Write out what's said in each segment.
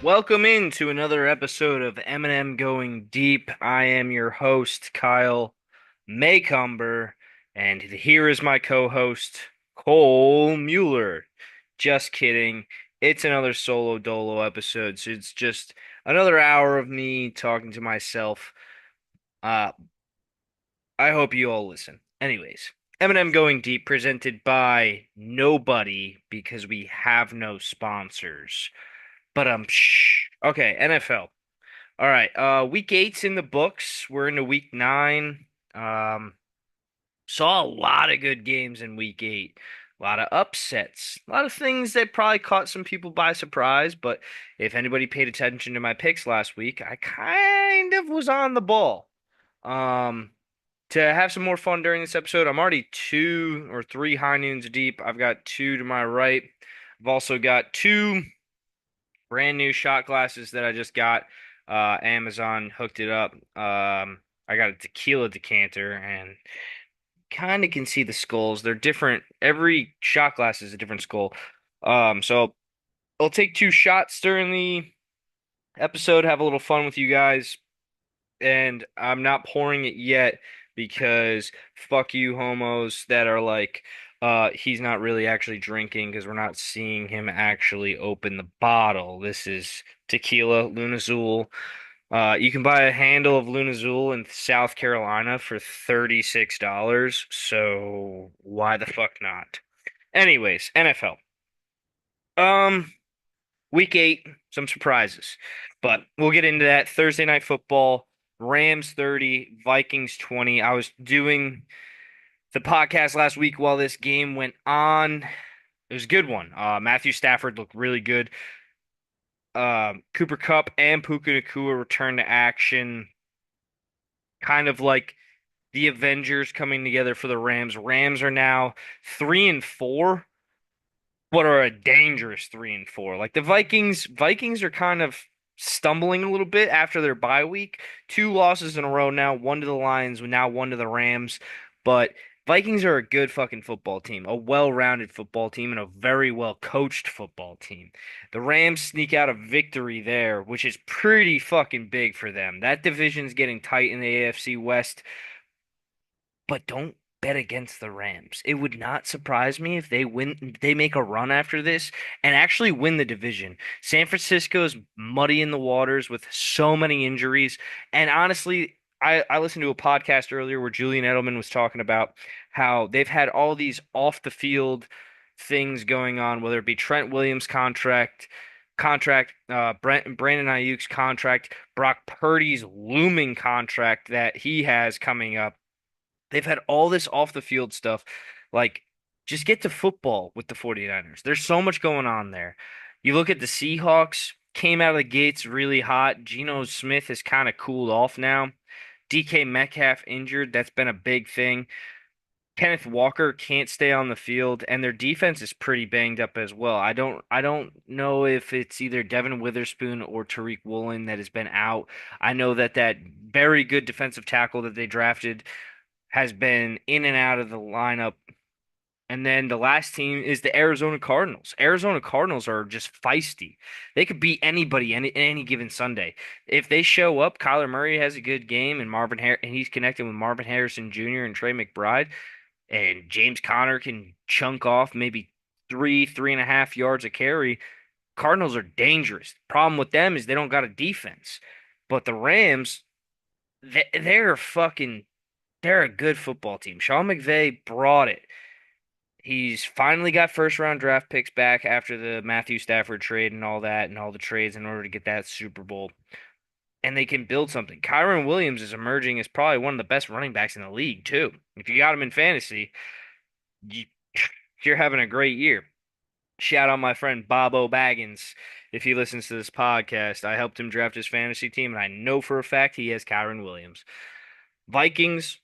Welcome into another episode of MnM Going Deep. I am your host, Kyle Maycumber, and here is my co-host, Cole Mueller. Just kidding. It's another solo dolo episode, so it's just another hour of me talking to myself. Uh, I hope you all listen. Anyways, MnM Going Deep presented by nobody because we have no sponsors. But okay, NFL. All right, week eight's in the books. We're into week nine. Um, saw a lot of good games in week eight. A lot of upsets. A lot of things that probably caught some people by surprise, but if anybody paid attention to my picks last week, I kind of was on the ball. Um, to have some more fun during this episode, I'm already two or three high noons deep. I've got two to my right. I've also got two brand new shot glasses that I just got. Amazon hooked it up. I got a tequila decanter and kind of can see the skulls. They're different. Every shot glass is a different skull. So I'll take two shots during the episode, have a little fun with you guys, and I'm not pouring it yet because fuck you homos that are like he's not really actually drinking because we're not seeing him actually open the bottle. This is tequila Lunazul. You can buy a handle of Lunazul in South Carolina for $36, so why the fuck not? Anyways, NFL. Um Week eight, some surprises. But we'll get into that. Thursday night football, Rams 30, Vikings 20. I was doing the podcast last week while this game went on. It was a good one. Matthew Stafford looked really good. Cooper Kupp and Puka Nacua returned to action. Kind of like the Avengers coming together for the Rams. Rams are now 3-4. What are a dangerous 3-4. Like the Vikings are kind of stumbling a little bit after their bye week. Two losses in a row now, one to the Lions, now one to the Rams. But Vikings are a good fucking football team, a well-rounded football team, and a very well-coached football team. The Rams sneak out a victory there, which is pretty fucking big for them. That division's getting tight in the AFC West, but don't bet against the Rams. It would not surprise me if they make a run after this and actually win the division. San Francisco's muddy in the waters with so many injuries. And honestly, I listened to a podcast earlier where Julian Edelman was talking about how they've had all these off the field things going on, whether it be Trent Williams' Brandon Ayuk's contract, Brock Purdy's looming contract that he has coming up. They've had all this off the field stuff. Like, just get to football with the 49ers. There's so much going on there. You look at the Seahawks, came out of the gates really hot. Geno Smith has kind of cooled off now. DK Metcalf injured. That's been a big thing. Kenneth Walker can't stay on the field, and their defense is pretty banged up as well. I don't know if it's either Devin Witherspoon or Tariq Woolen that has been out. I know that very good defensive tackle that they drafted has been in and out of the lineup. And then the last team is the Arizona Cardinals. Arizona Cardinals are just feisty. They could beat anybody any given Sunday. If they show up, Kyler Murray has a good game and and he's connecting with Marvin Harrison Jr. and Trey McBride, and James Conner can chunk off maybe 3.5 yards a carry. Cardinals are dangerous. Problem with them is they don't got a defense. But the Rams, they're fucking they're a good football team. Sean McVay brought it. He's finally got first round draft picks back after the Matthew Stafford trade and all that and all the trades in order to get that Super Bowl. And they can build something. Kyron Williams is emerging as probably one of the best running backs in the league, too. If you got him in fantasy, you, you're having a great year. Shout out my friend Bob O'Baggins if he listens to this podcast. I helped him draft his fantasy team, and I know for a fact he has Kyron Williams. Vikings,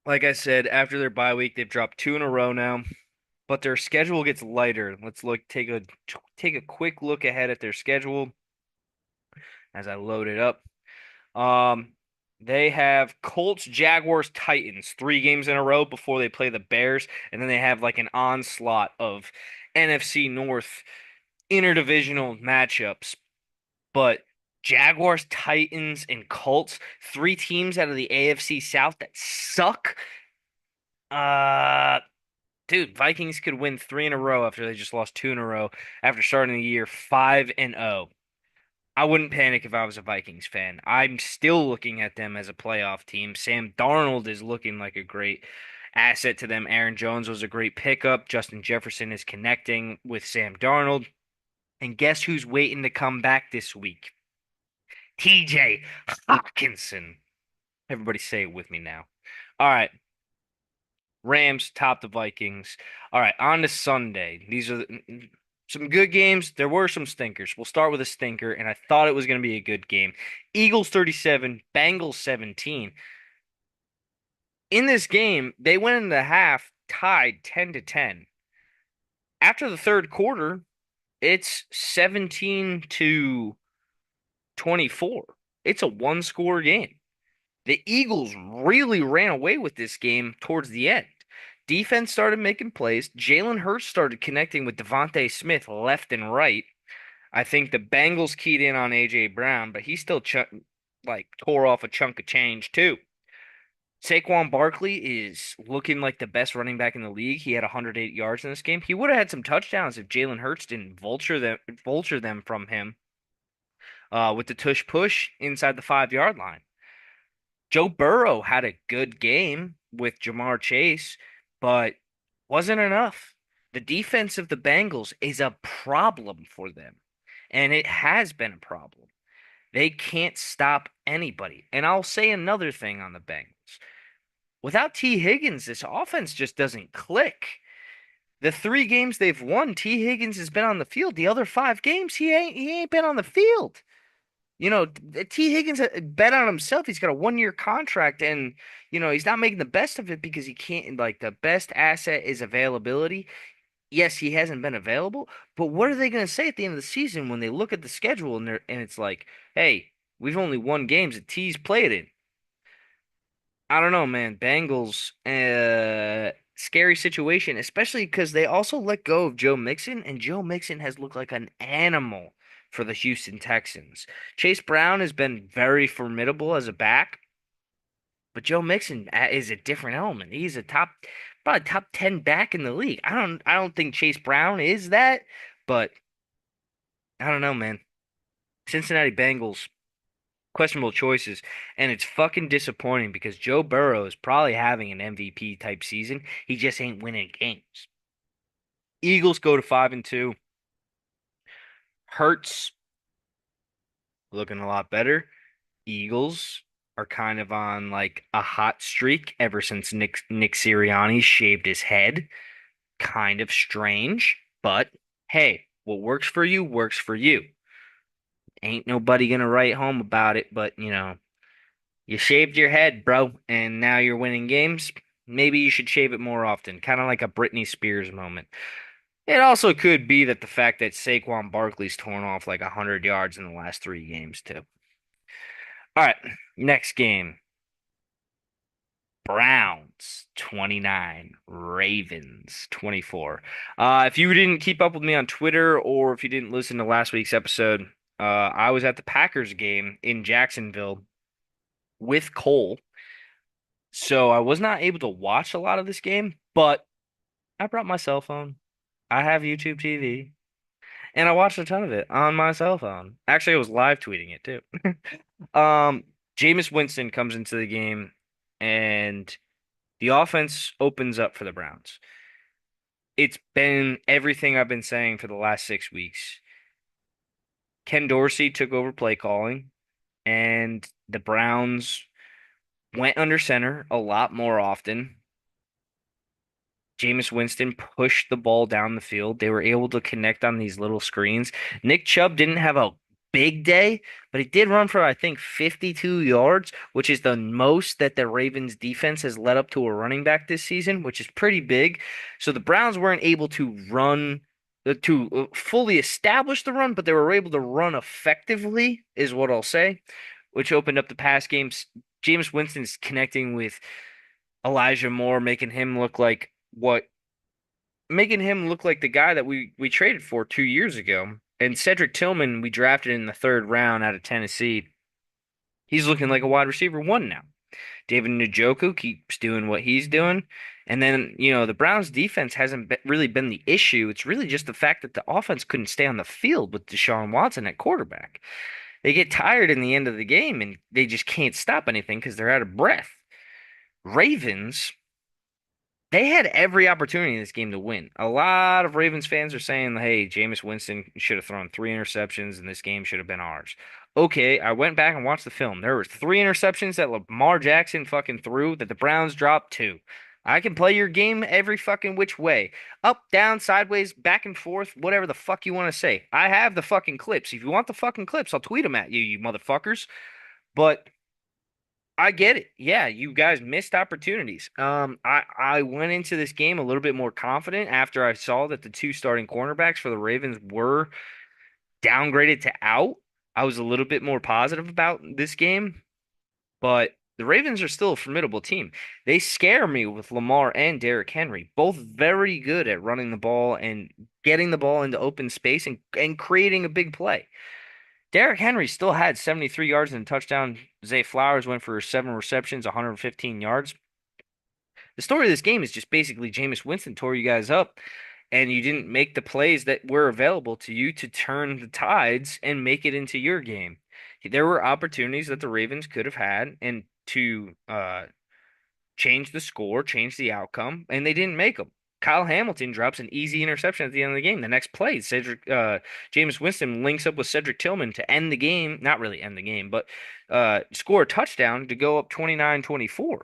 like I said, after their bye week, they've dropped two in a row now, but their schedule gets lighter. Let's take a quick look ahead at their schedule as I load it up. Um, they have Colts, Jaguars, Titans, 3 games in a row before they play the Bears, and then they have like an onslaught of NFC North interdivisional matchups, but Jaguars, Titans, and Colts, three teams out of the AFC South that suck. Uh, Dude, Vikings could win three in a row after they just lost two in a row after starting the year 5-0. I wouldn't panic if I was a Vikings fan. I'm still looking at them as a playoff team. Sam Darnold is looking like a great asset to them. Aaron Jones was a great pickup. Justin Jefferson is connecting with Sam Darnold. And guess who's waiting to come back this week? TJ Hawkinson. Everybody say it with me now. All right. Rams top the Vikings. All right, on to Sunday. These are some good games. There were some stinkers. We'll start with a stinker, and I thought it was going to be a good game. Eagles 37, Bengals 17. In this game, they went into the half tied 10 to 10. After the third quarter, it's 17 to 24. It's a one-score game. The Eagles really ran away with this game towards the end. Defense started making plays. Jalen Hurts started connecting with Devontae Smith left and right. I think the Bengals keyed in on A.J. Brown, but he still tore off a chunk of change too. Saquon Barkley is looking like the best running back in the league. He had 108 yards in this game. He would have had some touchdowns if Jalen Hurts didn't vulture them from him with the tush push inside the 5 yard line. Joe Burrow had a good game with Jamar Chase, but wasn't enough. The defense of the Bengals is a problem for them, and it has been a problem. They can't stop anybody. And I'll say another thing on the Bengals. Without T. Higgins, this offense just doesn't click. The three games they've won, T. Higgins has been on the field. The other five games, he ain't been on the field. T. Higgins bet on himself. He's got a 1 year contract, and he's not making the best of it because he can't. Like the best asset is availability. Yes, he hasn't been available, but what are they going to say at the end of the season when they look at the schedule and it's like, hey, we've only won games that T's played in. I don't know, man. Bengals, scary situation, especially because they also let go of Joe Mixon, and Joe Mixon has looked like an animal for the Houston Texans. Chase Brown has been very formidable as a back, but Joe Mixon is a different element. He's probably top 10 back in the league. I don't think Chase Brown is that, but I don't know, man. Cincinnati Bengals. Questionable choices, and it's fucking disappointing because Joe Burrow is probably having an MVP type season. He just ain't winning games. Eagles go to 5-2. Hurts looking a lot better. Eagles are kind of on like a hot streak ever since Nick Sirianni shaved his head. Kind of strange, but hey, what works for you works for you. Ain't nobody gonna write home about it, but you shaved your head, bro, and now you're winning games. Maybe you should shave it more often, kind of like a Britney Spears moment. It also could be that the fact that Saquon Barkley's torn off like 100 yards in the last three games, too. All right, next game. Browns 29, Ravens 24. If you didn't keep up with me on Twitter or if you didn't listen to last week's episode, I was at the Packers game in Jacksonville with Cole. So I was not able to watch a lot of this game, but I brought my cell phone. I have YouTube TV, and I watched a ton of it on my cell phone. Actually, I was live tweeting it too. Um, Jameis Winston comes into the game, and the offense opens up for the Browns. It's been everything I've been saying for the last 6 weeks. Ken Dorsey took over play calling, and the Browns went under center a lot more often. Jameis Winston pushed the ball down the field. They were able to connect on these little screens. Nick Chubb didn't have a big day, but he did run for, I think, 52 yards, which is the most that the Ravens defense has led up to a running back this season, which is pretty big. So the Browns weren't able to run to fully establish the run, but they were able to run effectively, is what I'll say, which opened up the pass games. Jameis Winston's connecting with Elijah Moore, making him look like what making him look like the guy that we traded for 2 years ago. And Cedric Tillman, we drafted in the third round out of Tennessee. He's looking like a wide receiver one now. David Njoku keeps doing what he's doing. And then, the Browns defense hasn't really been the issue. It's really just the fact that the offense couldn't stay on the field with Deshaun Watson at quarterback. They get tired in the end of the game and they just can't stop anything because they're out of breath. Ravens, they had every opportunity in this game to win. A lot of Ravens fans are saying, hey, Jameis Winston should have thrown 3 interceptions and this game should have been ours. Okay, I went back and watched the film. There were 3 interceptions that Lamar Jackson fucking threw that the Browns dropped two. I can play your game every fucking which way. Up, down, sideways, back and forth, whatever the fuck you want to say. I have the fucking clips. If you want the fucking clips, I'll tweet them at you, you motherfuckers. But I get it. Yeah, you guys missed opportunities. I went into this game a little bit more confident after I saw that the two starting cornerbacks for the Ravens were downgraded to out. I was a little bit more positive about this game, but the Ravens are still a formidable team. They scare me with Lamar and Derrick Henry, both very good at running the ball and getting the ball into open space and creating a big play. Derrick Henry still had 73 yards and a touchdown. Zay Flowers went for 7 receptions, 115 yards. The story of this game is just basically Jameis Winston tore you guys up, and you didn't make the plays that were available to you to turn the tides and make it into your game. There were opportunities that the Ravens could have had and to change the score, change the outcome, and they didn't make them. Kyle Hamilton drops an easy interception at the end of the game. The next play, Jameis Winston links up with Cedric Tillman to end the game, not really end the game, but score a touchdown to go up 29-24.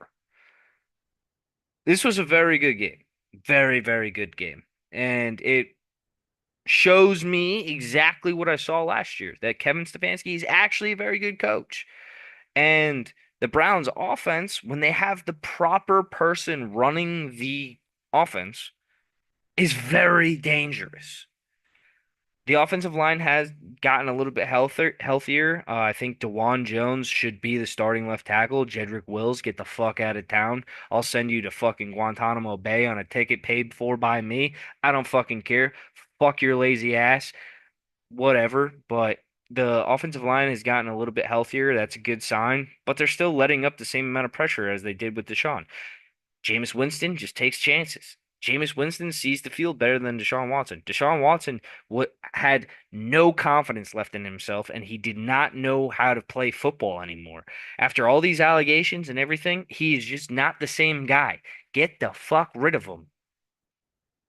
This was a very good game. Very, very good game. And it shows me exactly what I saw last year, that Kevin Stefanski is actually a very good coach. And the Browns offense, when they have the proper person running the offense, is very dangerous. The offensive line has gotten a little bit healthier. I think DeJuan Jones should be the starting left tackle. Jedrick Wills, get the fuck out of town. I'll send you to fucking Guantanamo Bay on a ticket paid for by me. I don't fucking care. Fuck your lazy ass. Whatever. But the offensive line has gotten a little bit healthier. That's a good sign. But they're still letting up the same amount of pressure as they did with Deshaun. Jameis Winston just takes chances. Jameis Winston sees the field better than Deshaun Watson. Deshaun Watson had no confidence left in himself, and he did not know how to play football anymore. After all these allegations and everything, he is just not the same guy. Get the fuck rid of him.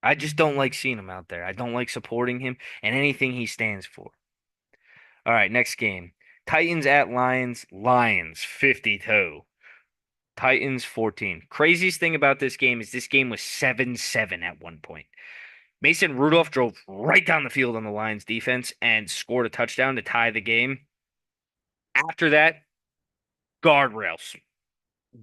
I just don't like seeing him out there. I don't like supporting him and anything he stands for. All right, next game. Titans at Lions. Lions 52. Titans 14. Craziest thing about this game is this game was 7-7 at one point. Mason Rudolph drove right down the field on the Lions defense and scored a touchdown to tie the game. After that, guardrails.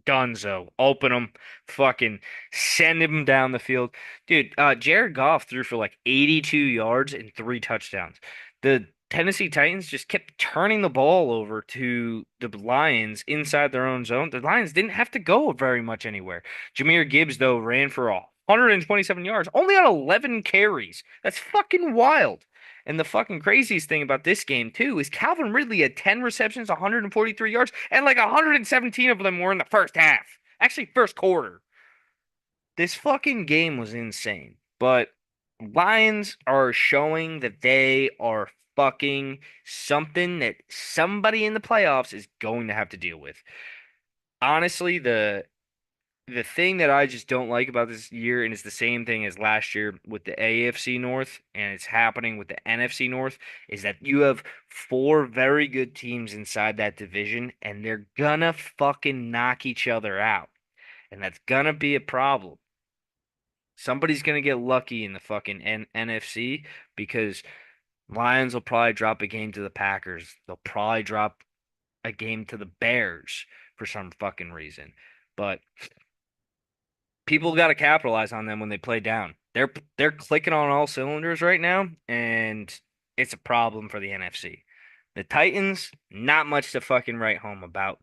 Dunzo. Open them. Fucking send him down the field. Dude, Jared Goff threw for like 82 yards and 3 touchdowns. The Tennessee Titans just kept turning the ball over to the Lions inside their own zone. The Lions didn't have to go very much anywhere. Jahmyr Gibbs, though, ran for 127 yards, only on 11 carries. That's fucking wild. And the fucking craziest thing about this game, too, is Calvin Ridley had 10 receptions, 143 yards, and like 117 of them were in the first half. Actually, first quarter. This fucking game was insane. But Lions are showing that they are fucking something that somebody in the playoffs is going to have to deal with. Honestly, the thing that I just don't like about this year, and it's the same thing as last year with the AFC North, and it's happening with the NFC North, is that you have four very good teams inside that division, and they're gonna fucking knock each other out. And that's gonna be a problem. Somebody's gonna get lucky in the fucking NFC because Lions will probably drop a game to the Packers. They'll probably drop a game to the Bears for some fucking reason. But people got to capitalize on them when they play down. They're clicking on all cylinders right now, and it's a problem for the NFC. The Titans, not much to fucking write home about.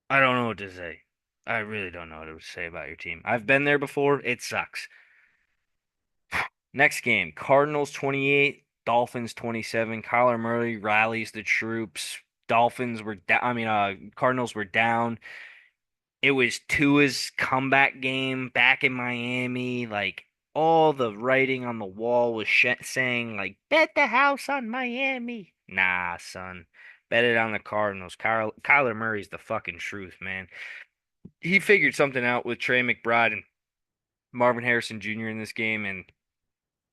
I don't know what to say. I really don't know what to say about your team. I've been there before. It sucks. Next game, Cardinals 28, Dolphins 27. Kyler Murray rallies the troops. Dolphins were down. Cardinals were down. It was Tua's comeback game back in Miami. Like all the writing on the wall was saying, like, bet the house on Miami. Nah, son. Bet it on the Cardinals. Kyler Murray's the fucking truth, man. He figured something out with Trey McBride and Marvin Harrison Jr. in this game, and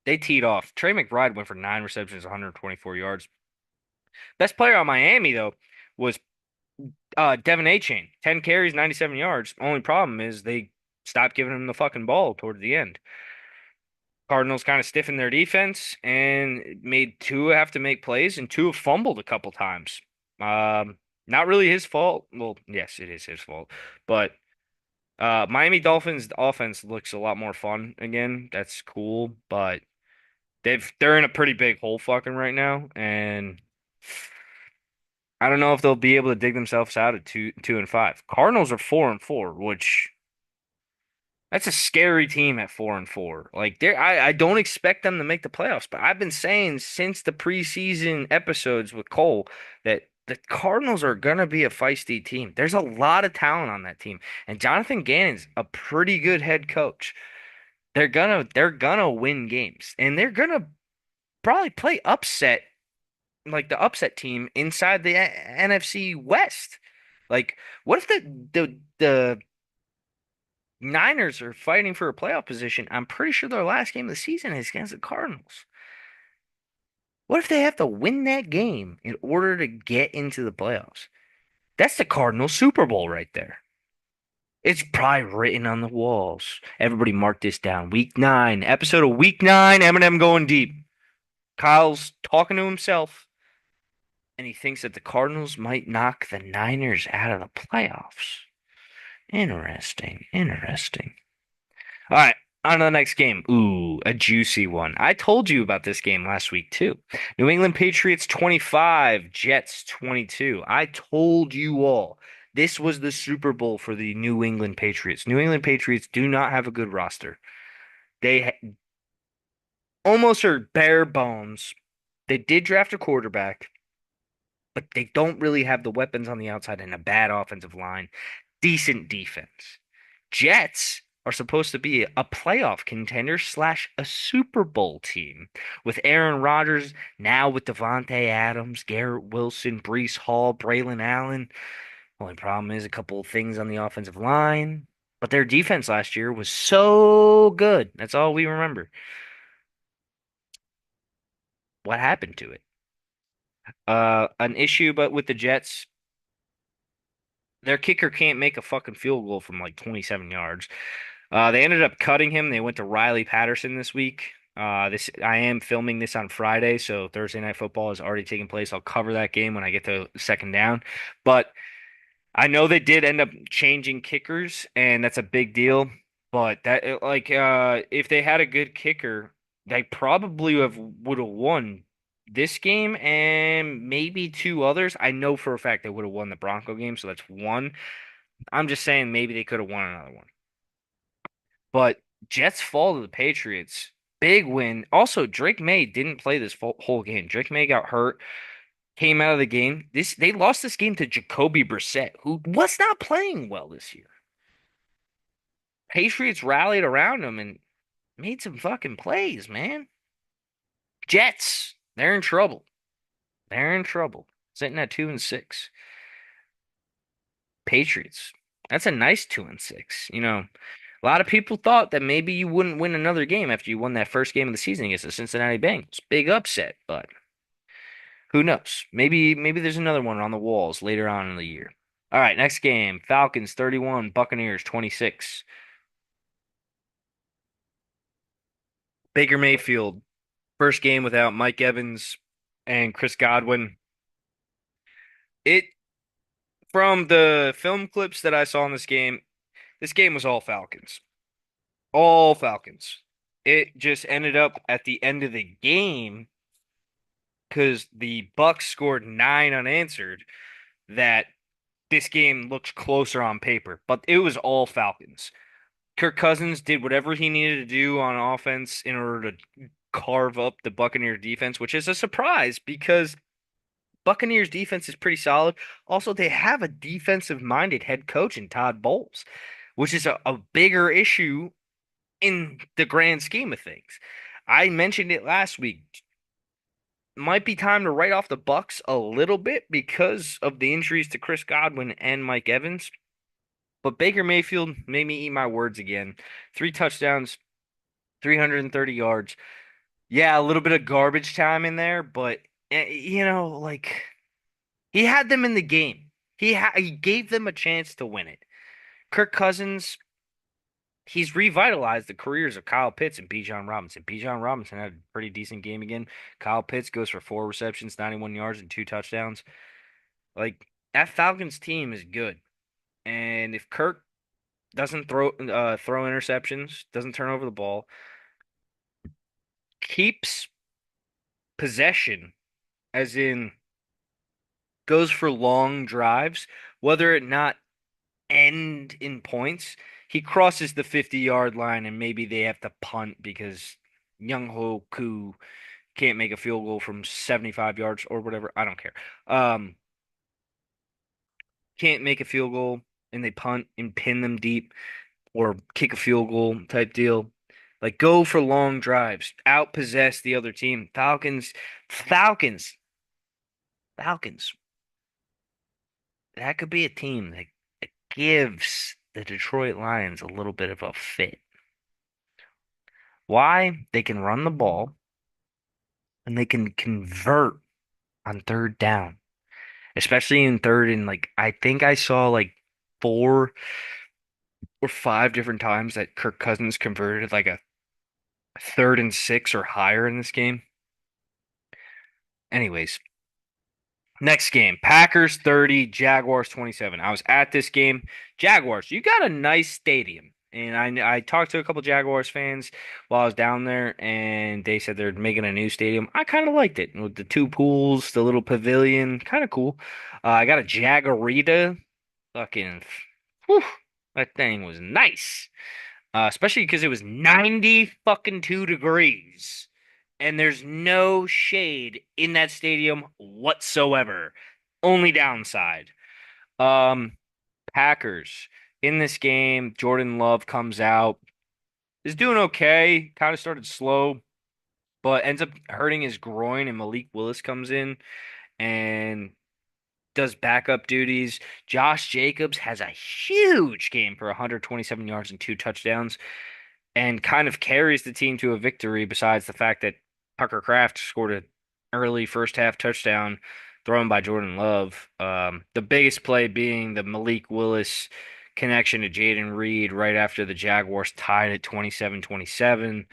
they teed off. Trey McBride went for 9 receptions, 124 yards. Best player on Miami, though, was Devin Achane. 10 carries, 97 yards. Only problem is they stopped giving him the fucking ball toward the end. Cardinals kind of stiffened their defense and made Tua have to make plays, and Tua fumbled a couple times. Um, Not really his fault. Well, yes, it is his fault, but Miami Dolphins offense looks a lot more fun again. That's cool, but they're in a pretty big hole fucking right now, and I don't know if they'll be able to dig themselves out at 2-5. Cardinals are 4-4, which that's a scary team at 4-4. Like I don't expect them to make the playoffs, but I've been saying since the preseason episodes with Cole that the Cardinals are gonna be a feisty team. There's a lot of talent on that team, and Jonathan Gannon's a pretty good head coach. They're gonna win games, and they're gonna probably play upset like the upset team inside the NFC West. Like, what if the Niners are fighting for a playoff position? I'm pretty sure their last game of the season is against the Cardinals. What if they have to win that game in order to get into the playoffs? That's the Cardinals Super Bowl right there. It's probably written on the walls. Everybody mark this down. Week 9, episode of Week 9, MnM Going Deep. Kyle's talking to himself, and he thinks that the Cardinals might knock the Niners out of the playoffs. Interesting, interesting. All right, on to the next game. Ooh, a juicy one. I told you about this game last week too. New England Patriots 25, Jets 22. I told you all this was the Super Bowl for the New England Patriots. New England Patriots do not have a good roster. They almost are bare bones. They did draft a quarterback, but they don't really have the weapons on the outside and a bad offensive line. Decent defense. Jets are supposed to be a playoff contender slash a Super Bowl team with Aaron Rodgers, now with Devontae Adams, Garrett Wilson, Breece Hall, Braylon Allen. Only problem is a couple of things on the offensive line, but their defense last year was so good. That's all we remember. What happened to it? An issue, but with the Jets, their kicker can't make a fucking field goal from like 27 yards. They ended up cutting him. They went to Riley Patterson this week. This I am filming this on Friday, so Thursday Night Football is already taking place. I'll cover that game when I get to second down. But I know they did end up changing kickers, and that's a big deal. But if they had a good kicker, they probably would have won this game and maybe two others. I know for a fact they would have won the Bronco game, so that's one. I'm just saying maybe they could have won another one. But Jets fall to the Patriots. Big win. Also, Drake May didn't play this whole game. Drake May got hurt, came out of the game. They lost this game to Jacoby Brissett, who was not playing well this year. Patriots rallied around him and made some fucking plays, man. Jets, they're in trouble. They're in trouble. Sitting at 2-6. Patriots, that's a nice 2-6. A lot of people thought that maybe you wouldn't win another game after you won that first game of the season against the Cincinnati Bengals. Big upset, but who knows? Maybe there's another one on the walls later on in the year. All right, next game. Falcons 31, Buccaneers 26. Baker Mayfield, first game without Mike Evans and Chris Godwin. It From the film clips that I saw in this game was all Falcons. All Falcons. It just ended up at the end of the game because the Bucks scored 9 unanswered that this game looked closer on paper, but it was all Falcons. Kirk Cousins did whatever he needed to do on offense in order to carve up the Buccaneers defense, which is a surprise because Buccaneers defense is pretty solid. Also, they have a defensive-minded head coach in Todd Bowles, which is a bigger issue in the grand scheme of things. I mentioned it last week. Might be time to write off the Bucks a little bit because of the injuries to Chris Godwin and Mike Evans. But Baker Mayfield made me eat my words again. 3 touchdowns, 330 yards. Yeah, a little bit of garbage time in there, but like he had them in the game. He gave them a chance to win it. Kirk Cousins, he's revitalized the careers of Kyle Pitts and Bijan Robinson. Bijan Robinson had a pretty decent game again. Kyle Pitts goes for 4 receptions, 91 yards, and 2 touchdowns. Like that Falcons team is good. And if Kirk doesn't throw interceptions, doesn't turn over the ball, keeps possession, as in goes for long drives, whether it not end in points, he crosses the 50-yard line and maybe they have to punt because Young Ho Koo can't make a field goal from 75 yards or whatever. I don't care. Um, can't make a field goal and they punt and pin them deep or kick a field goal type deal. Like go for long drives, outpossess the other team. Falcons, Falcons. That could be a team that gives the Detroit Lions a little bit of a fit. Why? They can run the ball and they can convert on third down, especially in third and like I think I saw like 4 or 5 different times that Kirk Cousins converted like a 3rd and 6 or higher in this game. Anyways, next game, Packers 30, Jaguars 27. I was at this game. Jaguars, you got a nice stadium. And I talked to a couple Jaguars fans while I was down there, and they said they're making a new stadium. I kind of liked it with the 2 pools, the little pavilion, kind of cool. I got a Jaguarita, fucking, whew, that thing was nice. Especially because it was 90 fucking 2 degrees and there's no shade in that stadium whatsoever. Only downside. Um, Packers in this game, Jordan Love comes out, is doing okay, kind of started slow, but ends up hurting his groin, and Malik Willis comes in and does backup duties. Josh Jacobs has a huge game for 127 yards and 2 touchdowns and kind of carries the team to a victory besides the fact that Tucker Kraft scored an early first half touchdown thrown by Jordan Love. The biggest play being the Malik Willis connection to Jaden Reed right after the Jaguars tied at 27-27.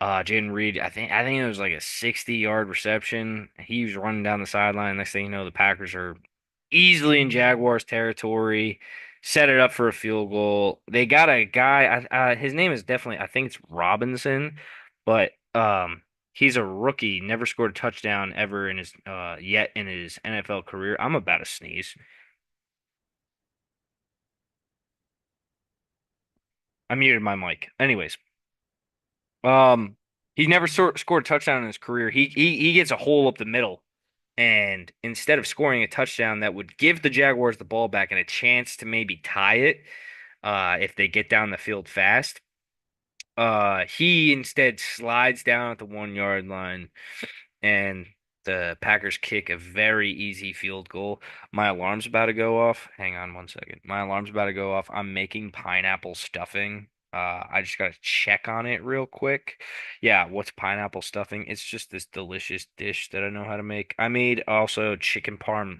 Jaden Reed, I think it was like a 60-yard reception. He was running down the sideline. Next thing you know, the Packers are easily in Jaguars territory. Set it up for a field goal. They got a guy. His name is definitely. I think it's Robinson, but he's a rookie. Never scored a touchdown ever in his yet in his NFL career. I'm about to sneeze. I muted my mic. Anyways, um, he never scored a touchdown in his career. He gets a hole up the middle. And instead of scoring a touchdown that would give the Jaguars the ball back and a chance to maybe tie it, if they get down the field fast, he instead slides down at the 1 yard line, and the Packers kick a very easy field goal. My alarm's about to go off. Hang on 1 second. My alarm's about to go off. I'm making pineapple stuffing. I just gotta check on it real quick. Yeah, what's pineapple stuffing? It's just this delicious dish that I know how to make. I made also chicken parm,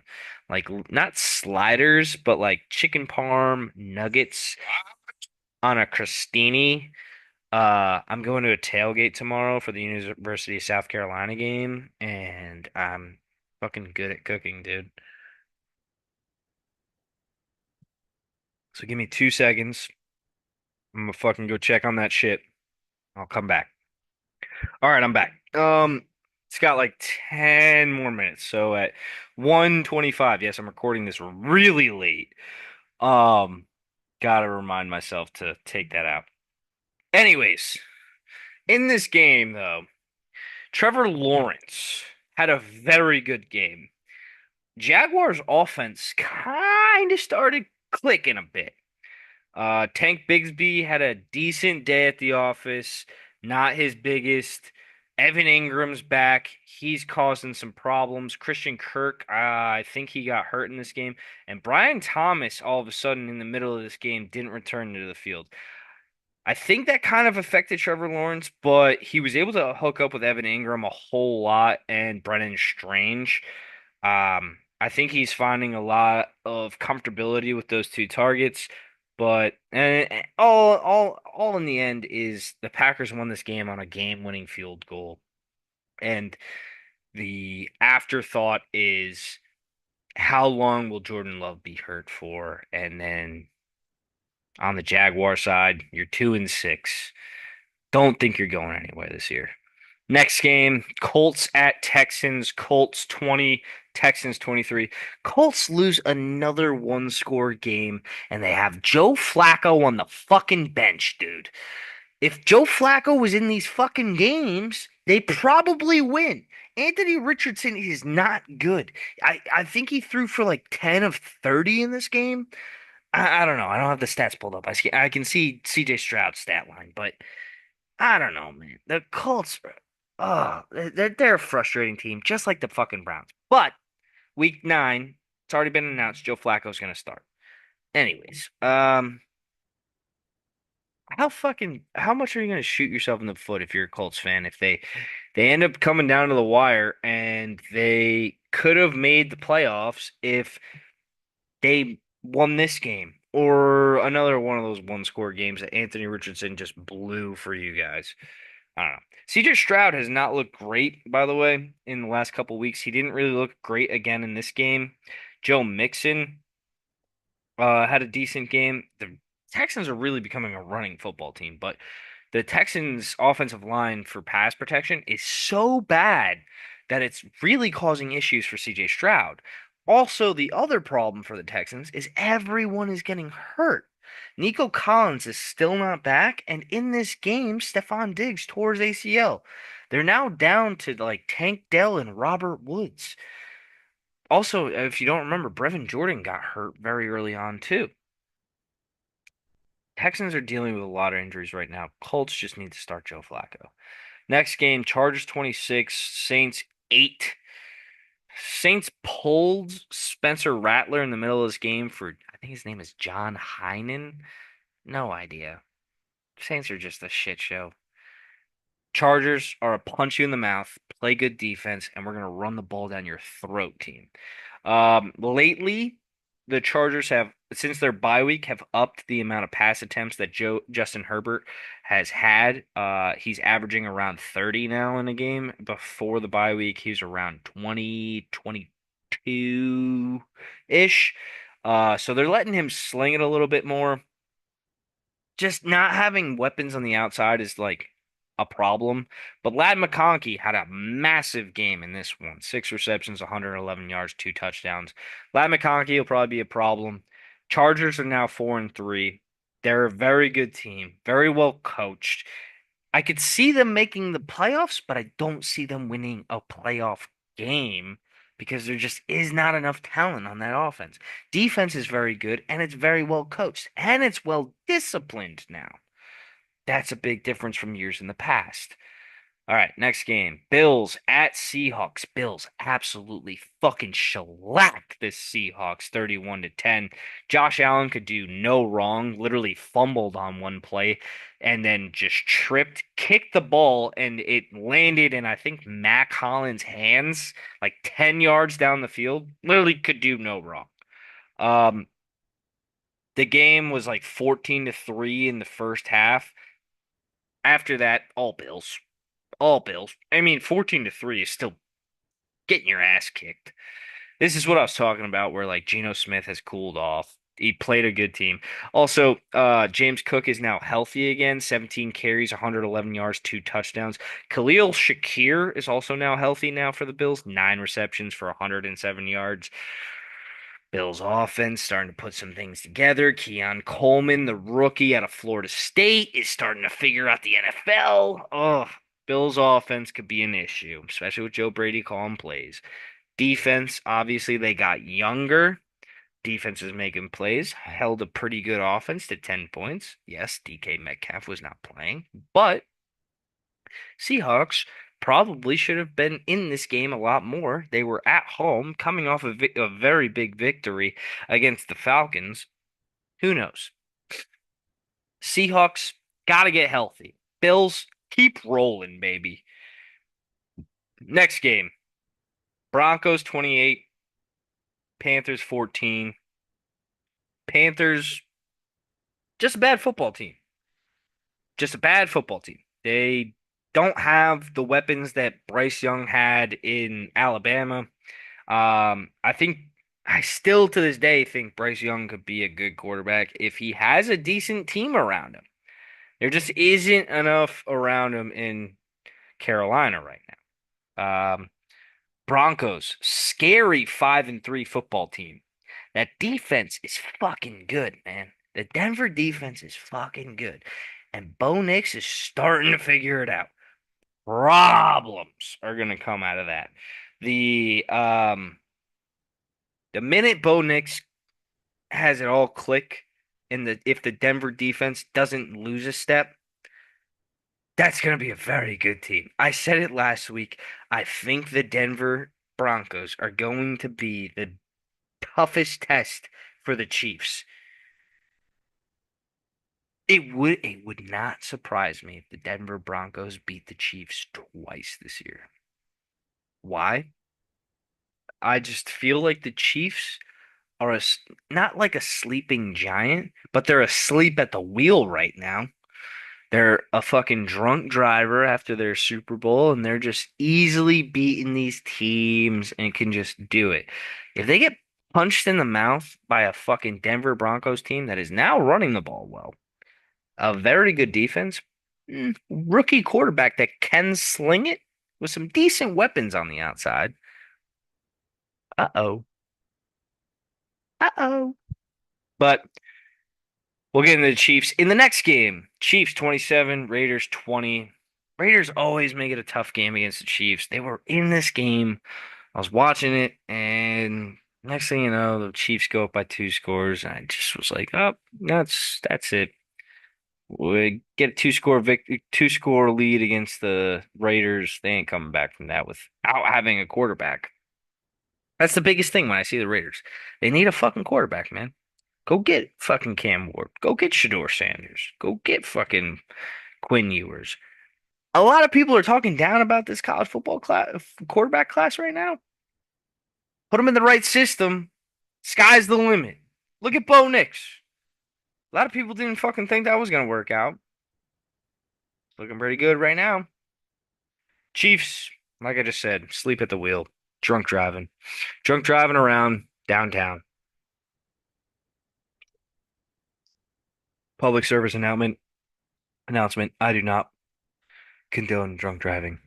like not sliders, but like chicken parm nuggets on a crostini. I'm going to a tailgate tomorrow for the University of South Carolina game, and I'm fucking good at cooking, dude. So give me 2 seconds. I'm gonna fucking go check on that shit. I'll come back. All right, I'm back. It's got like 10 more minutes. So at 1:25, yes, I'm recording this really late. Um, Gotta remind myself to take that out. Anyways, in this game, though, Trevor Lawrence had a very good game. Jaguars offense kind of started clicking a bit. Tank Bigsby had a decent day at the office, not his biggest. Evan Ingram's back. He's causing some problems. Christian Kirk, I think he got hurt in this game. And Brian Thomas, all of a sudden, in the middle of this game, didn't return to the field. I think that kind of affected Trevor Lawrence, but he was able to hook up with Evan Ingram a whole lot and Brennan Strange. I think he's finding a lot of comfortability with those two targets, but all in the end is the Packers won this game on a game-winning field goal, and the afterthought is how long will Jordan Love be hurt for? And then on the Jaguar side, you're 2-6. Don't think you're going anywhere this year. Next game, Colts at Texans. Colts 20, Texans 23. Colts lose another one-score game, and they have Joe Flacco on the fucking bench, dude. If Joe Flacco was in these fucking games, they probably win. Anthony Richardson is not good. I think he threw for like 10 of 30 in this game. I don't know. I don't have the stats pulled up. I can see CJ Stroud's stat line, but I don't know, man. The Colts, they're a frustrating team, just like the fucking Browns. But week 9, it's already been announced. Joe Flacco's gonna start. Anyways, how much are you gonna shoot yourself in the foot if you're a Colts fan if they end up coming down to the wire and they could have made the playoffs if they won this game or another one of those one-score games that Anthony Richardson just blew for you guys. I don't know. CJ Stroud has not looked great, by the way, in the last couple weeks. He didn't really look great again in this game. Joe Mixon had a decent game. The Texans are really becoming a running football team, but the Texans' offensive line for pass protection is so bad that it's really causing issues for CJ Stroud. Also, the other problem for the Texans is everyone is getting hurt. Nico Collins is still not back, and in this game, Stephon Diggs tore his ACL. They're now down to like Tank Dell and Robert Woods. Also, if you don't remember, Brevin Jordan got hurt very early on too. Texans are dealing with a lot of injuries right now. Colts just need to start Joe Flacco. Next game, Chargers 26, Saints 8. Saints pulled Spencer Rattler in the middle of this game for, I think his name is John Heinen. No idea. Saints are just a shit show. Chargers are a punch you in the mouth, play good defense, and we're going to run the ball down your throat team. Lately, the Chargers have, since their bye week, have upped the amount of pass attempts that Justin Herbert has had. He's averaging around 30 now in a game. Before the bye week, he was around 20, 22-ish. So they're letting him sling it a little bit more. Just not having weapons on the outside is like a problem. But Ladd McConkey had a massive game in this one. 6 receptions, 111 yards, 2 touchdowns. Ladd McConkey will probably be a problem. Chargers are now 4-3. They're a very good team, very well coached. I could see them making the playoffs, but I don't see them winning a playoff game because there just is not enough talent on that offense. Defense is very good and it's very well coached and it's well disciplined now. That's a big difference from years in the past. All right, next game. Bills at Seahawks. Bills absolutely fucking shellacked this Seahawks 31-10. Josh Allen could do no wrong, literally fumbled on one play and then just tripped, kicked the ball, and it landed in, I think, Mac Hollins' hands, like 10 yards down the field. Literally could do no wrong. Um, the game was like 14-3 in the first half. After that, all Bills. All Bills. I mean, 14-3 is still getting your ass kicked. This is what I was talking about, where like Geno Smith has cooled off. He played a good team. Also, James Cook is now healthy again. 17 carries, 111 yards, 2 touchdowns. Khalil Shakir is also now healthy now for the Bills. 9 receptions for 107 yards. Bills offense starting to put some things together. Keon Coleman, the rookie out of Florida State, is starting to figure out the NFL. Oh, Bills offense could be an issue, especially with Joe Brady calling plays. Defense, obviously, they got younger. Defense is making plays, held a pretty good offense to 10 points. Yes, DK Metcalf was not playing, but Seahawks probably should have been in this game a lot more. They were at home, coming off a very big victory against the Falcons. Who knows? Seahawks got to get healthy. Bills keep rolling, baby. Next game, Broncos 28, Panthers 14. Panthers, just a bad football team. Just a bad football team. They don't have the weapons that Bryce Young had in Alabama. I think I still to this day think Bryce Young could be a good quarterback if he has a decent team around him. There just isn't enough around him in Carolina right now. Broncos, scary 5-3 football team. That defense is fucking good, man. The Denver defense is fucking good. And Bo Nix is starting to figure it out. Problems are gonna come out of that. The um the minute Bo Nix has it all click and if the Denver defense doesn't lose a step, that's going to be a very good team. I said it last week. I think the Denver Broncos are going to be the toughest test for the Chiefs. It would not surprise me if the Denver Broncos beat the Chiefs twice this year. Why? I just feel like the Chiefs are not like a sleeping giant, but they're asleep at the wheel right now. They're a fucking drunk driver after their Super Bowl, and they're just easily beating these teams and can just do it. If they get punched in the mouth by a fucking Denver Broncos team that is now running the ball well, a very good defense, rookie quarterback that can sling it with some decent weapons on the outside. Uh-oh. Uh-oh. But we'll get into the Chiefs in the next game. Chiefs 27, Raiders 20. Raiders always make it a tough game against the Chiefs. They were in this game. I was watching it, and next thing you know, the Chiefs go up by two scores. And I just was like, "Oh, that's it. We get a two score lead against the Raiders. They ain't coming back from that without having a quarterback." That's the biggest thing when I see the Raiders. They need a fucking quarterback, man. Go get fucking Cam Ward. Go get Shador Sanders. Go get fucking Quinn Ewers. A lot of people are talking down about this college football quarterback class right now. Put them in the right system. Sky's the limit. Look at Bo Nix. A lot of people didn't fucking think that was going to work out. Looking pretty good right now. Chiefs, like I just said, sleep at the wheel. Drunk driving. Drunk driving around downtown. Public service announcement. I do not condone drunk driving.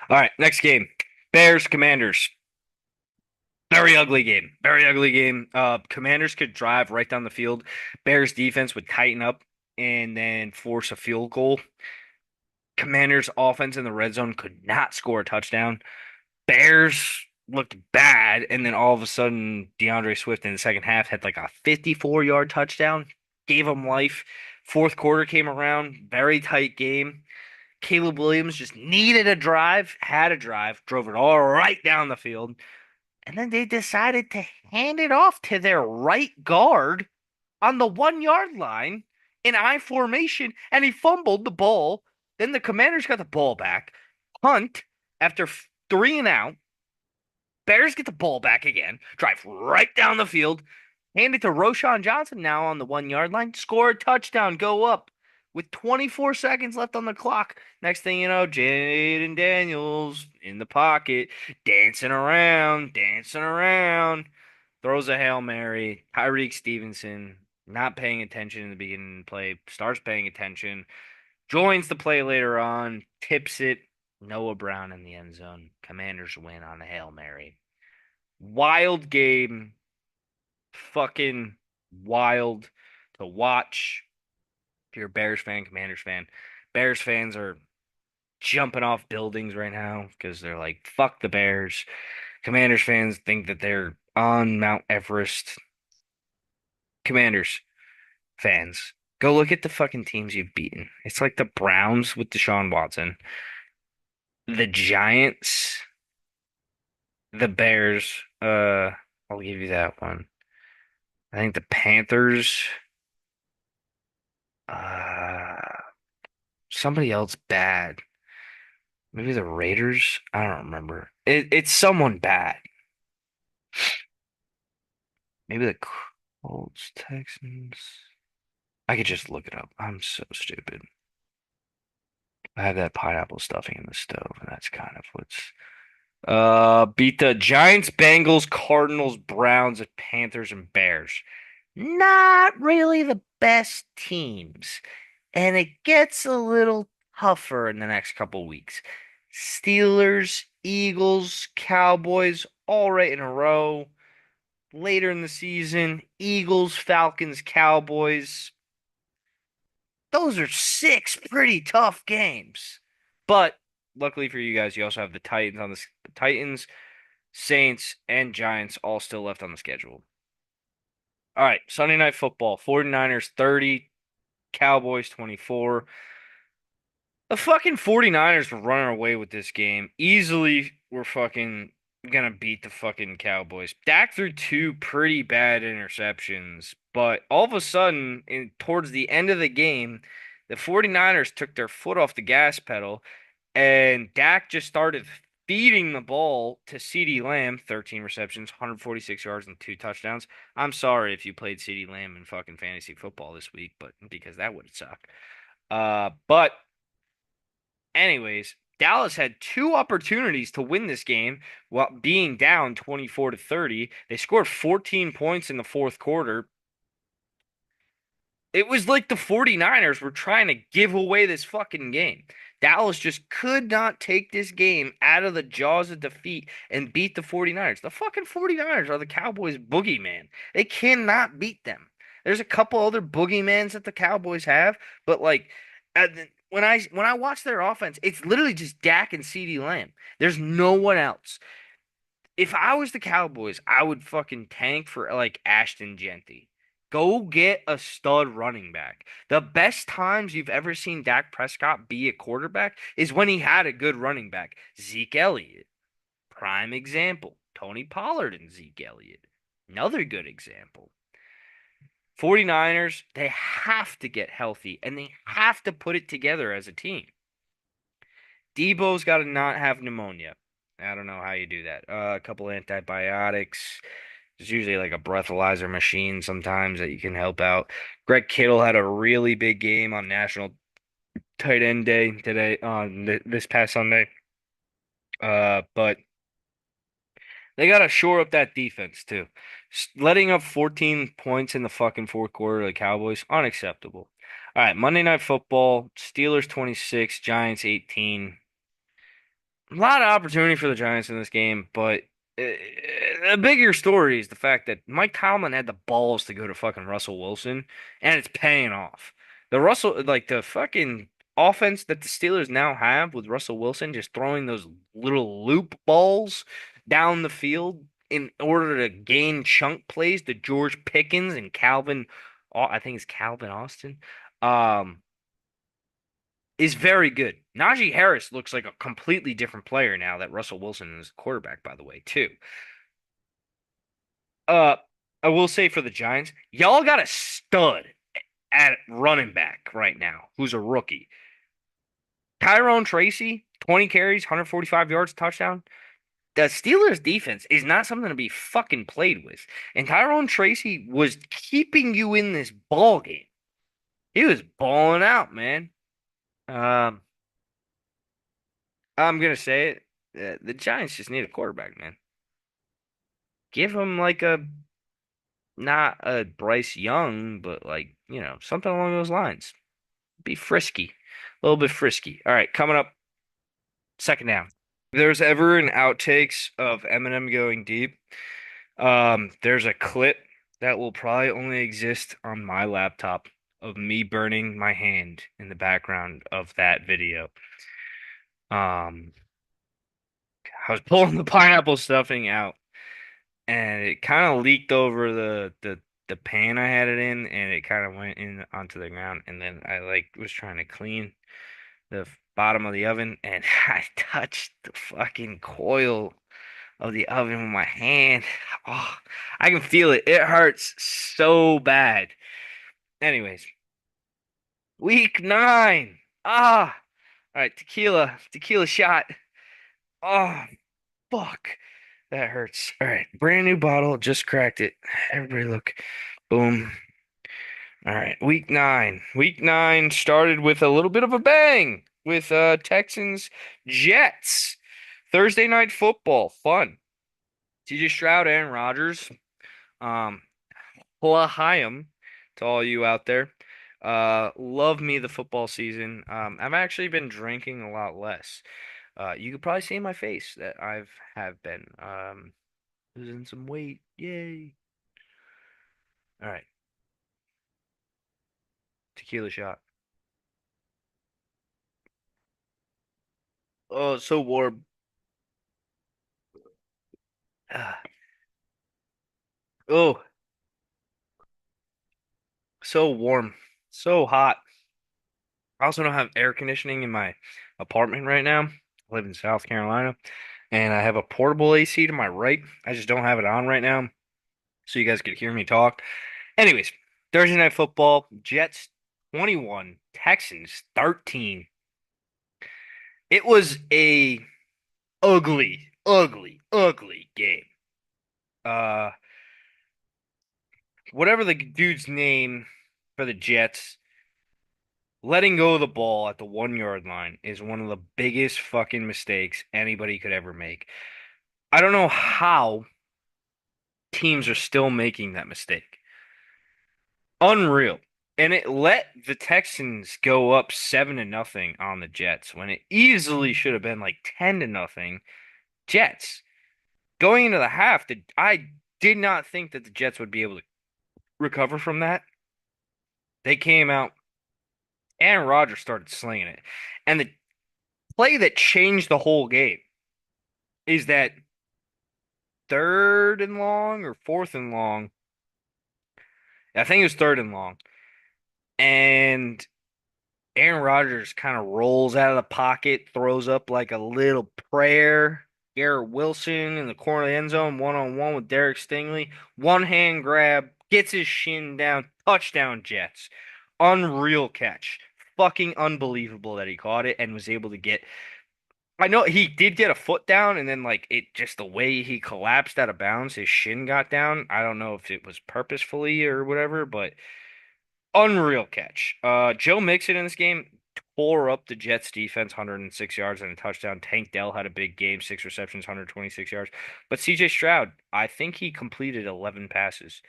All right, next game. Bears Commanders. Very ugly game. Very ugly game. Commanders could drive right down the field. Bears defense would tighten up and then force a field goal. Commanders offense in the red zone could not score a touchdown. Bears looked bad, and then all of a sudden, DeAndre Swift in the second half had like a 54-yard touchdown, gave him life. Fourth quarter came around, very tight game. Caleb Williams just needed a drive, had a drive, drove it all right down the field. And then they decided to hand it off to their right guard on the 1 yard line in I formation, and he fumbled the ball. Then the Commanders got the ball back, punt after three and out. Bears get the ball back again, drive right down the field, hand it to Roshan Johnson now on the 1 yard line, score a touchdown, go up with 24 seconds left on the clock. Next thing you know, Jaden Daniels in the pocket, dancing around, throws a Hail Mary. Tyreek Stevenson, not paying attention in the beginning of the play, starts paying attention, joins the play later on, tips it. Noah Brown in the end zone. Commanders win on a Hail Mary. Wild game. fucking wild to watch. If you're a Bears fan, Commanders fan, Bears fans are jumping off buildings right now because they're like, fuck the Bears. Commanders fans think that they're on Mount Everest. Commanders fans, go look at the fucking teams you've beaten. It's like the Browns with Deshaun Watson, the Giants, the Bears. I'll give you that one. I think the Panthers. Uh, somebody else bad. Maybe the Raiders. I don't remember. It's someone bad. Maybe the Colts, Texans. I could just look it up. I'm so stupid. I have that pineapple stuffing in the stove, and that's kind of what's beat the Giants, Bengals, Cardinals, Browns, Panthers, and Bears. Not really the best teams. And it gets a little tougher in the next couple weeks. Steelers, Eagles, Cowboys, all right in a row. Later in the season, Eagles, Falcons, Cowboys. Those are six pretty tough games. But luckily for you guys, you also have the Titans on the Titans, Saints, and Giants all still left on the schedule. All right, Sunday Night Football, 49ers 30, Cowboys 24. The fucking 49ers were running away with this game. Easily were fucking gonna beat the fucking Cowboys. Dak threw two pretty bad interceptions, but all of a sudden, towards the end of the game, the 49ers took their foot off the gas pedal, and Dak just started feeding the ball to CeeDee Lamb, 13 receptions, 146 yards, and two touchdowns. I'm sorry if you played CeeDee Lamb in fucking fantasy football this week, but because that would suck. But anyways, Dallas had two opportunities to win this game while being down 24 to 30. They scored 14 points in the fourth quarter. It was like the 49ers were trying to give away this fucking game. Dallas just could not take this game out of the jaws of defeat and beat the 49ers. The fucking 49ers are the Cowboys' boogeyman. They cannot beat them. There's a couple other boogeymans that the Cowboys have, but like when I watch their offense, it's literally just Dak and CeeDee Lamb. There's no one else. If I was the Cowboys, I would fucking tank for like Ashton Genty. Go get a stud running back. The best times you've ever seen Dak Prescott be a quarterback is when he had a good running back. Zeke Elliott, prime example. Tony Pollard and Zeke Elliott, another good example. 49ers, they have to get healthy and they have to put it together as a team. Debo's got to not have pneumonia. I don't know how you do that. A couple antibiotics. There's usually like a breathalyzer machine sometimes that you can help out. Greg Kittle had a really big game on National Tight End Day today on this past Sunday. But they got to shore up that defense too. Letting up 14 points in the fucking fourth quarter of the Cowboys, unacceptable. All right, Monday Night Football, Steelers 26, Giants 18. A lot of opportunity for the Giants in this game, but a bigger story is the fact that Mike Tomlin had the balls to go to fucking Russell Wilson, and it's paying off. The fucking offense that the Steelers now have with Russell Wilson just throwing those little loop balls down the field in order to gain chunk plays to George Pickens and I think it's Calvin Austin. Um, is very good. Najee Harris looks like a completely different player now that Russell Wilson is quarterback, by the way, too. Uh, I will say for the Giants, y'all got a stud at running back right now, who's a rookie. Tyrone Tracy, 20 carries, 145 yards, touchdown. The Steelers defense is not something to be fucking played with. And Tyrone Tracy was keeping you in this ball game. He was balling out, man. Um, I'm gonna say it. The Giants just need a quarterback, man. Give him like a not a Bryce Young, but like, something along those lines. Be frisky. A little bit frisky. All right, coming up, second down. If there's ever an outtakes of Eminem going deep, there's a clip that will probably only exist on my laptop of me burning my hand in the background of that video. Um, I was pulling the pineapple stuffing out and it kind of leaked over the pan I had it in and it kind of went in onto the ground and then I like was trying to clean the bottom of the oven and I touched the fucking coil of the oven with my hand. Oh, I can feel it. It hurts so bad. Anyways, week 9. Ah, all right, tequila shot. Oh, fuck. That hurts. All right, brand new bottle, just cracked it. Everybody look. Boom. All right, week 9. Week 9 started with a little bit of a bang with Texans Jets. Thursday night football, fun. CJ Stroud, Aaron Rodgers. Um, L'chaim to all you out there. Love me the football season. I've actually been drinking a lot less. You could probably see in my face that I've have been losing some weight. Yay. All right, tequila shot. Oh, it's so warm. Ah, oh, so warm. So hot. I also don't have air conditioning in my apartment right now. I live in South Carolina, and I have a portable AC to my right. I just don't have it on right now, so you guys could hear me talk. Anyways, Thursday night football, Jets 21, Texans 13. It was a ugly game. Uh, whatever the dude's name for the Jets, letting go of the ball at the 1 yard line is one of the biggest fucking mistakes anybody could ever make. I don't know how teams are still making that mistake. Unreal. And it let the Texans go up 7-0 on the Jets when it easily should have been like 10-0 Jets. Going into the half, I did not think that the Jets would be able to recover from that. They came out, Aaron Rodgers started slinging it. And the play that changed the whole game is that third and long or fourth and long. I think it was third and long. And Aaron Rodgers kind of rolls out of the pocket, throws up like a little prayer. Garrett Wilson in the corner of the end zone, 1-on-1 with Derek Stingley. One hand grab, gets his shin down, touchdown Jets. Unreal catch. Fucking unbelievable that he caught it and was able to get. I know he did get a foot down, and then like it just the way he collapsed out of bounds, his shin got down. I don't know if it was purposefully or whatever, but unreal catch. Joe Mixon in this game tore up the Jets defense, 106 yards and a touchdown. Tank Dell had a big game, 6 receptions, 126 yards. But CJ Stroud, I think he completed 11 passes.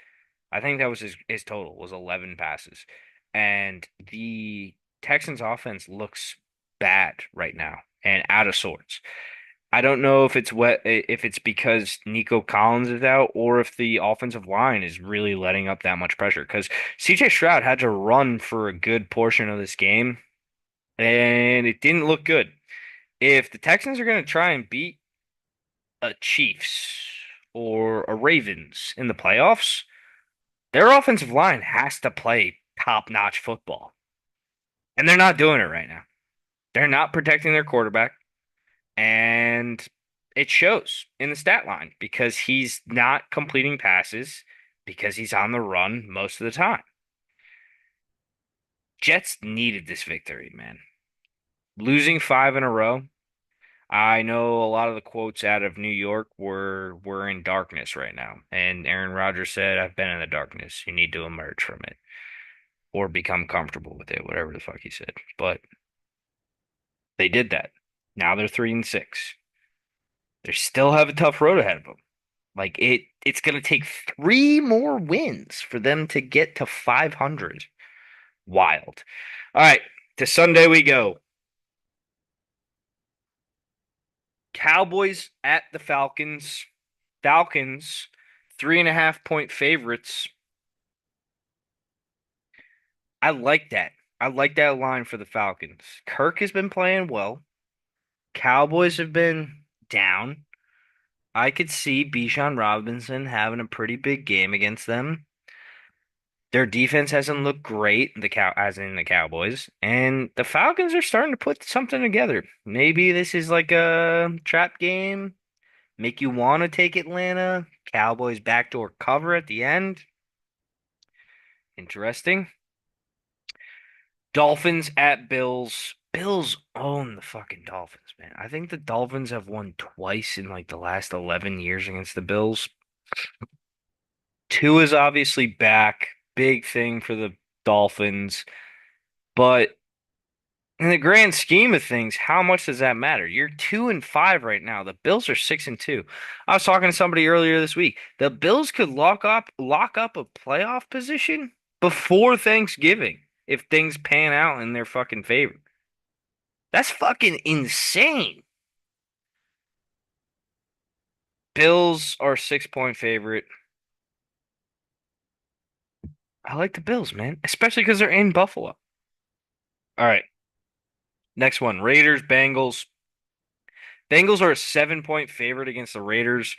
I think that was his total was 11 passes. And the Texans offense looks bad right now and out of sorts. I don't know if it's because Nico Collins is out or if the offensive line is really letting up that much pressure. Because CJ Stroud had to run for a good portion of this game, and it didn't look good. If the Texans are going to try and beat a Chiefs or a Ravens in the playoffs, their offensive line has to play top-notch football, and they're not doing it right now. They're not protecting their quarterback. And it shows in the stat line because he's not completing passes because he's on the run most of the time. Jets needed this victory, man. Losing 5 in a row. I know a lot of the quotes out of New York were we're in darkness right now. And Aaron Rodgers said, I've been in the darkness. You need to emerge from it or become comfortable with it, whatever the fuck he said. But they did that. Now they're 3-6. They still have a tough road ahead of them. Like it's gonna take 3 more wins for them to get to 500. Wild. All right, to Sunday we go. Cowboys at the Falcons. Falcons, 3.5 point favorites. I like that. I like that line for the Falcons. Kirk has been playing well. Cowboys have been down. I could see Bijan Robinson having a pretty big game against them. Their defense hasn't looked great, as in the Cowboys, and the Falcons are starting to put something together. Maybe this is like a trap game, make you want to take Atlanta. Cowboys backdoor cover at the end. Interesting. Dolphins at Bills. Bills own the fucking Dolphins, man. I think the Dolphins have won twice in like the last 11 years against the Bills. Two is obviously back. Big thing for the Dolphins. But in the grand scheme of things, how much does that matter? You're 2-5 right now. The Bills are 6-2. I was talking to somebody earlier this week. The Bills could lock up a playoff position before Thanksgiving if things pan out in their fucking favor. That's fucking insane. Bills are 6-point favorite. I like the Bills, man, especially because they're in Buffalo. All right, next one. Raiders, Bengals. Bengals are a 7-point favorite against the Raiders.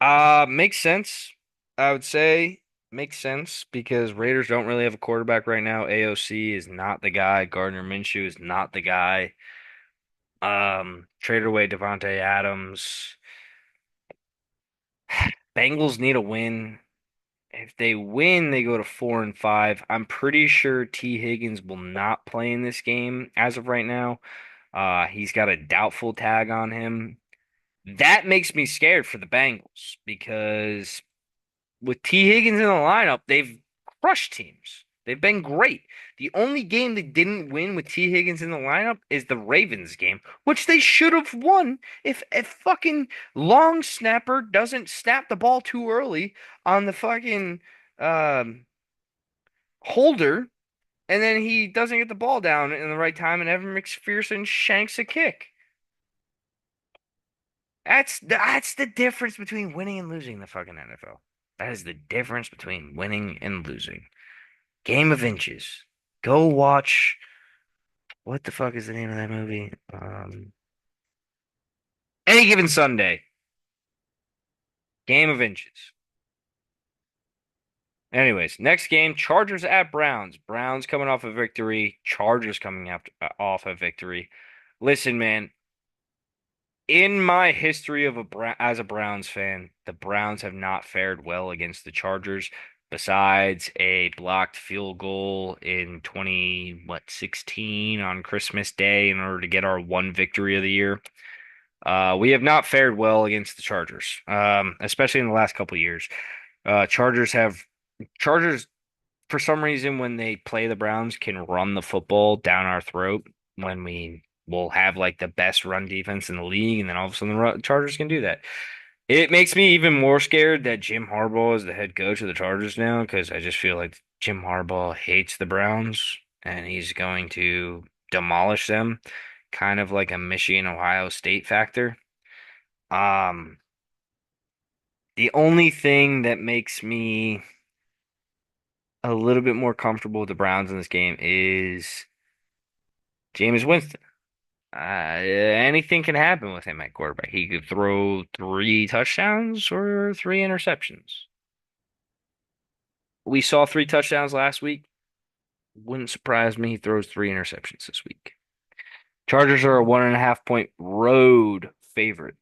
Makes sense. I would say makes sense because Raiders don't really have a quarterback right now. AOC is not the guy. Gardner Minshew is not the guy. Traded away Devontae Adams. Bengals need a win. If they win, they go to 4-5. I'm pretty sure T. Higgins will not play in this game as of right now. He's got a doubtful tag on him. That makes me scared for the Bengals because with T. Higgins in the lineup, they've crushed teams. They've been great. The only game they didn't win with T. Higgins in the lineup is the Ravens game, which they should have won if fucking long snapper doesn't snap the ball too early on the fucking um, holder, and then he doesn't get the ball down in the right time, and Evan McPherson shanks a kick. That's the difference between winning and losing in the fucking NFL. That is the difference between winning and losing. Game of Inches. Go watch. What the fuck is the name of that movie? Any Given Sunday. Game of Inches. Anyways, next game, Chargers at Browns. Browns coming off a victory. Chargers coming off a victory. Listen, man, in my history as a Browns fan, the Browns have not fared well against the Chargers. Besides a blocked field goal in 16 on Christmas Day in order to get our one victory of the year. We have not fared well against the Chargers, especially in the last couple of years. Chargers for some reason when they play the Browns can run the football down our throat when we will have like the best run defense in the league, and then all of a sudden the Chargers can do that. It makes me even more scared that Jim Harbaugh is the head coach of the Chargers now because I just feel like Jim Harbaugh hates the Browns and he's going to demolish them, kind of like a Michigan Ohio State factor. Um, the only thing that makes me a little bit more comfortable with the Browns in this game is Jameis Winston. Anything can happen with him at quarterback. He could throw three touchdowns or three interceptions. We saw three touchdowns last week. Wouldn't surprise me. He throws three interceptions this week. Chargers are a 1.5 point road favorite.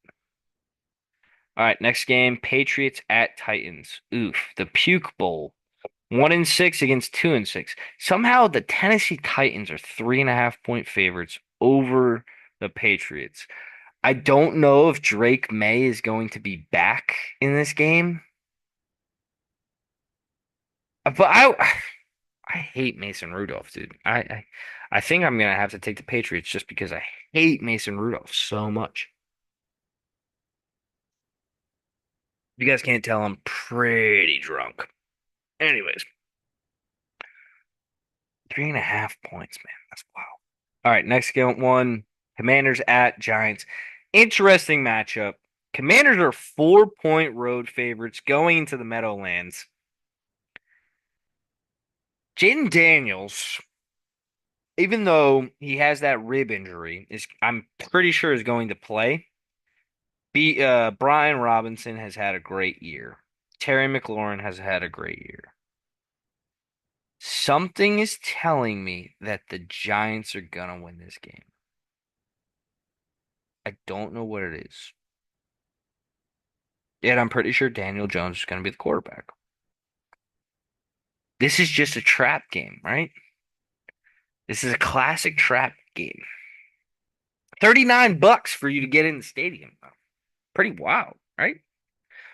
All right, next game, Patriots at Titans. Oof, the Puke Bowl. 1-6 against 2-6. Somehow the Tennessee Titans are 3.5 point favorites over the Patriots. I don't know if Drake May is going to be back in this game, but I hate Mason Rudolph, dude. I think I'm gonna have to take the Patriots just because I hate Mason Rudolph so much. You guys can't tell I'm pretty drunk. Anyways, 3.5 points, man. That's wild. All right, next game one. Commanders at Giants. Interesting matchup. Commanders are 4 point road favorites going into the Meadowlands. Jaden Daniels, even though he has that rib injury, is I'm pretty sure is going to play. Brian Robinson has had a great year. Terry McLaurin has had a great year. Something is telling me that the Giants are gonna win this game. I don't know what it is. Yet I'm pretty sure Daniel Jones is gonna be the quarterback. This is just a trap game, right? This is a classic trap game. $39 for you to get in the stadium. Pretty wild, right?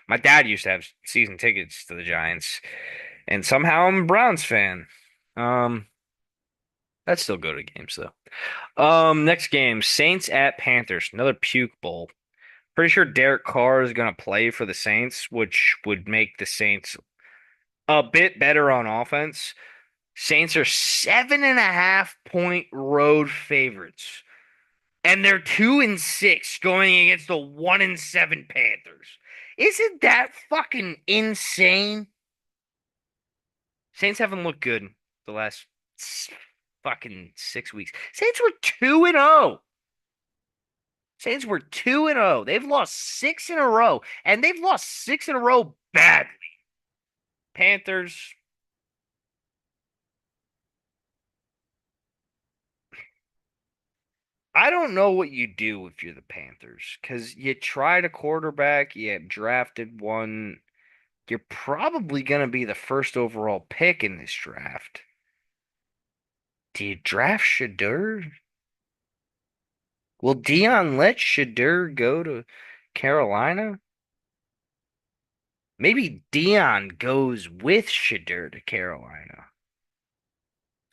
My dad used to have season tickets to the Giants, and somehow I'm a Browns fan. Um, I'd still go to games though. Next game, Saints at Panthers, another puke bowl. Pretty sure Derek Carr is gonna play for the Saints, which would make the Saints a bit better on offense. Saints are 7.5 point road favorites, and they're 2-6 going against the 1-7 Panthers. Isn't that fucking insane? Saints haven't looked good the last fucking 6 weeks. Saints were 2-0. Saints were 2-0. They've lost six in a row, and they've lost six in a row badly. Panthers, I don't know what you do if you're the Panthers, because you tried a quarterback, you drafted one. You're probably going to be the first overall pick in this draft. Do you draft Shadur? Will Dion let Shadur go to Carolina? Maybe Dion goes with Shadur to Carolina.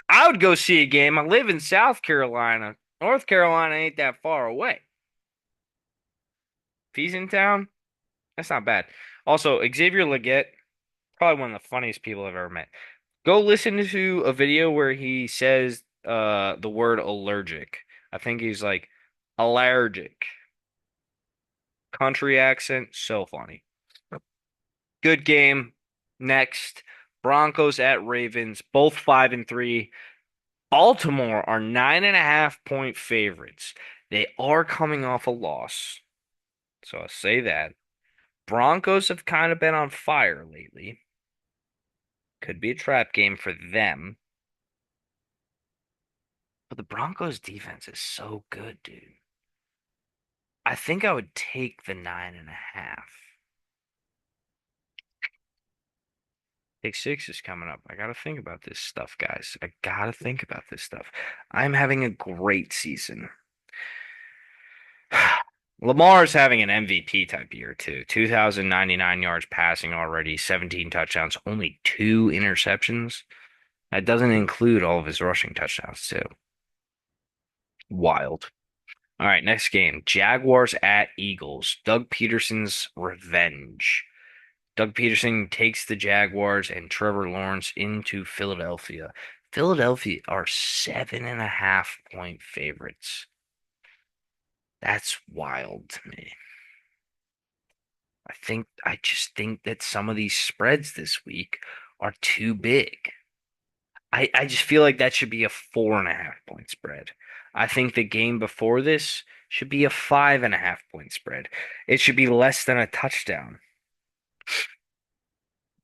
I would go see a game. I live in South Carolina. North Carolina ain't that far away. If he's in town, that's not bad. Also, Xavier Legette, probably one of the funniest people I've ever met. Go listen to a video where he says the word allergic. I think he's like allergic. Country accent, so funny. Good game. Next, Broncos at Ravens, both 5-3. Baltimore are 9.5 point favorites. They are coming off a loss. So I'll say that. Broncos have kind of been on fire lately. Could be a trap game for them. But the Broncos defense is so good, dude. I think I would take the 9.5. Pick six is coming up. I gotta think about this stuff, guys. I gotta think about this stuff. I'm having a great season. Lamar's having an MVP type year too. 2,099 yards passing already, 17 touchdowns, only two interceptions. That doesn't include all of his rushing touchdowns too. Wild. All right, next game. Jaguars at Eagles. Doug Peterson's revenge. Doug Peterson takes the Jaguars and Trevor Lawrence into Philadelphia. Philadelphia are 7.5 point favorites. That's wild to me. I just think that some of these spreads this week are too big. I just feel like that should be a 4.5 point spread. I think the game before this should be a 5.5 point spread. It should be less than a touchdown.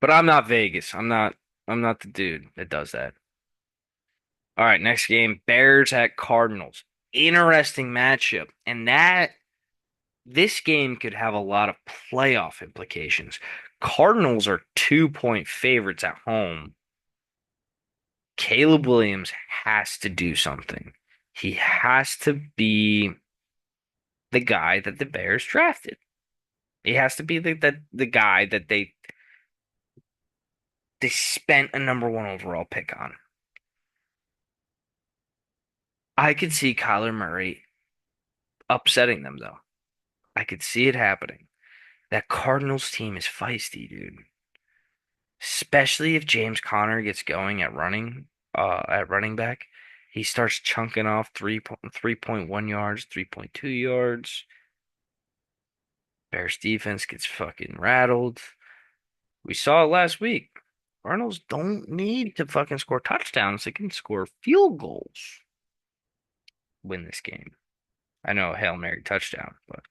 But I'm not Vegas. I'm not the dude that does that. All right, next game, Bears at Cardinals. Interesting matchup. And this game could have a lot of playoff implications. Cardinals are 2 point favorites at home. Caleb Williams has to do something. He has to be the guy that the Bears drafted. He has to be the guy that they spent a number one overall pick on. I could see Kyler Murray upsetting them though. I could see it happening. That Cardinals team is feisty, dude. Especially if James Conner gets going at running back. He starts chunking off 3.1 yards, 3.2 yards. Bears defense gets fucking rattled. We saw it last week. Cardinals don't need to fucking score touchdowns. They can score field goals, win this game. I know, Hail Mary touchdown, but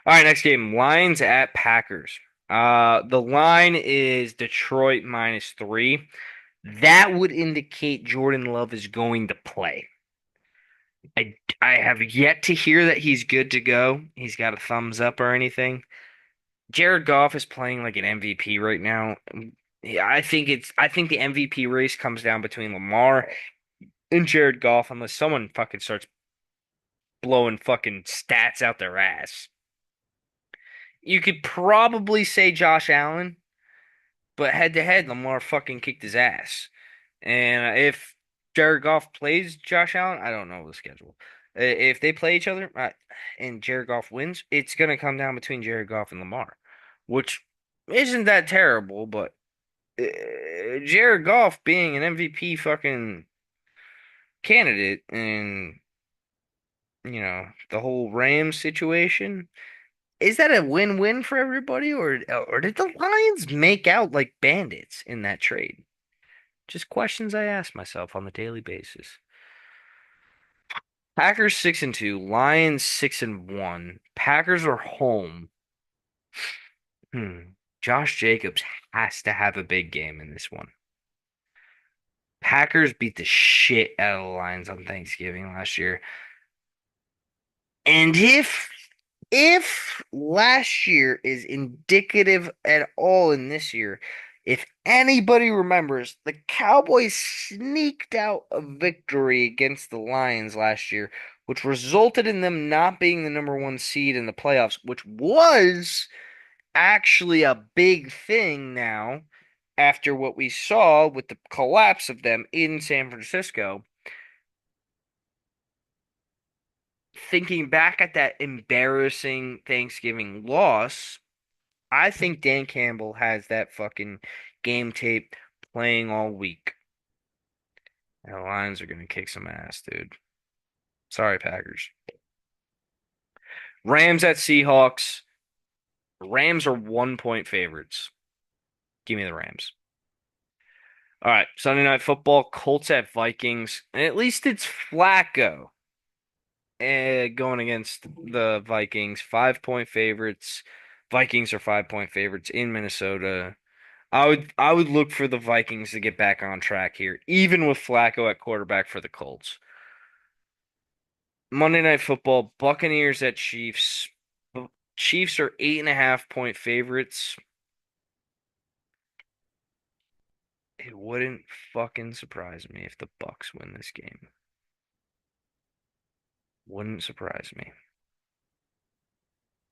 all right, next game, Lions at Packers. The line is Detroit -3. That would indicate Jordan Love is going to play. I have yet to hear that he's good to go. He's got a thumbs up or anything. Jared Goff is playing like an MVP right now. Yeah, I think the MVP race comes down between Lamar and Jared Goff unless someone fucking starts blowing fucking stats out their ass. You could probably say Josh Allen, but head to head, Lamar fucking kicked his ass. And if Jared Goff plays Josh Allen, I don't know the schedule. If they play each other and Jared Goff wins, it's gonna come down between Jared Goff and Lamar, which isn't that terrible, but Jared Goff being an MVP fucking candidate and the whole Rams situation, is that a win-win for everybody or did the Lions make out like bandits in that trade? Just questions I ask myself on the daily basis. Packers 6-2, Lions 6-1. Packers are home. Josh Jacobs has to have a big game in this one. Packers beat the shit out of the Lions on Thanksgiving last year. And if last year is indicative at all in this year, if anybody remembers, the Cowboys sneaked out a victory against the Lions last year, which resulted in them not being the number one seed in the playoffs, which was actually a big thing now after what we saw with the collapse of them in San Francisco. Thinking back at that embarrassing Thanksgiving loss, I think Dan Campbell has that fucking game tape playing all week. And the Lions are gonna kick some ass, dude. Sorry, Packers. Rams at Seahawks. Rams are 1 point favorites. Give me the Rams. All right, Sunday Night Football, Colts at Vikings. At least it's Flacco going against the Vikings. 5 point favorites. Vikings are 5 point favorites in Minnesota. I would look for the Vikings to get back on track here, even with Flacco at quarterback for the Colts. Monday Night Football, Buccaneers at Chiefs. Chiefs are 8.5 point favorites. It wouldn't fucking surprise me if the Bucks win this game. Wouldn't surprise me.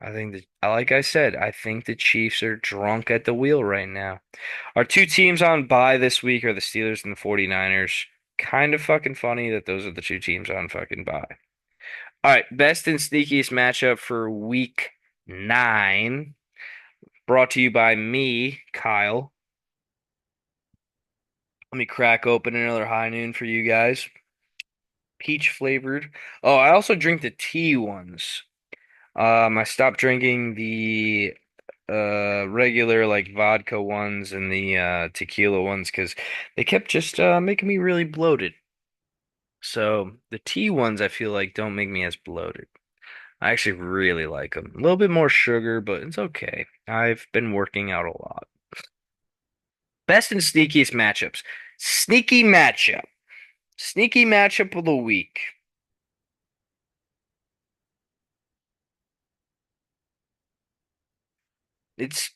I think that, like I said, I think the Chiefs are drunk at the wheel right now. Our two teams on bye this week are the Steelers and the 49ers. Kind of fucking funny that those are the two teams on fucking bye. All right, best and sneakiest matchup for week 9, brought to you by me, Kyle. Let me crack open another high noon for you guys. Peach flavored. Oh, I also drink the tea ones. I stopped drinking the regular like vodka ones and the tequila ones because they kept just making me really bloated. So the tea ones I feel like don't make me as bloated. I actually really like them. A little bit more sugar, but it's okay. I've been working out a lot. Best and sneakiest matchups. Sneaky matchup. Sneaky matchup of the week. It's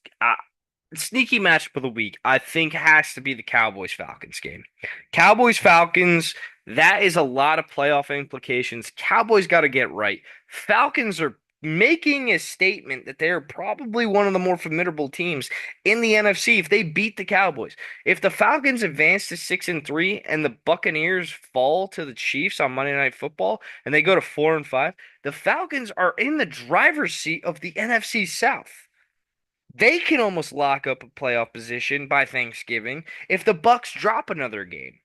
sneaky matchup of the week, I think, has to be the Cowboys Falcons game. Cowboys Falcons, that is a lot of playoff implications. Cowboys got to get right. Falcons are making a statement that they're probably one of the more formidable teams in the NFC if they beat the Cowboys. If the Falcons advance to 6-3 and the Buccaneers fall to the Chiefs on Monday Night Football and they go to 4-5, the Falcons are in the driver's seat of the NFC South. They can almost lock up a playoff position by Thanksgiving if the Bucks drop another game.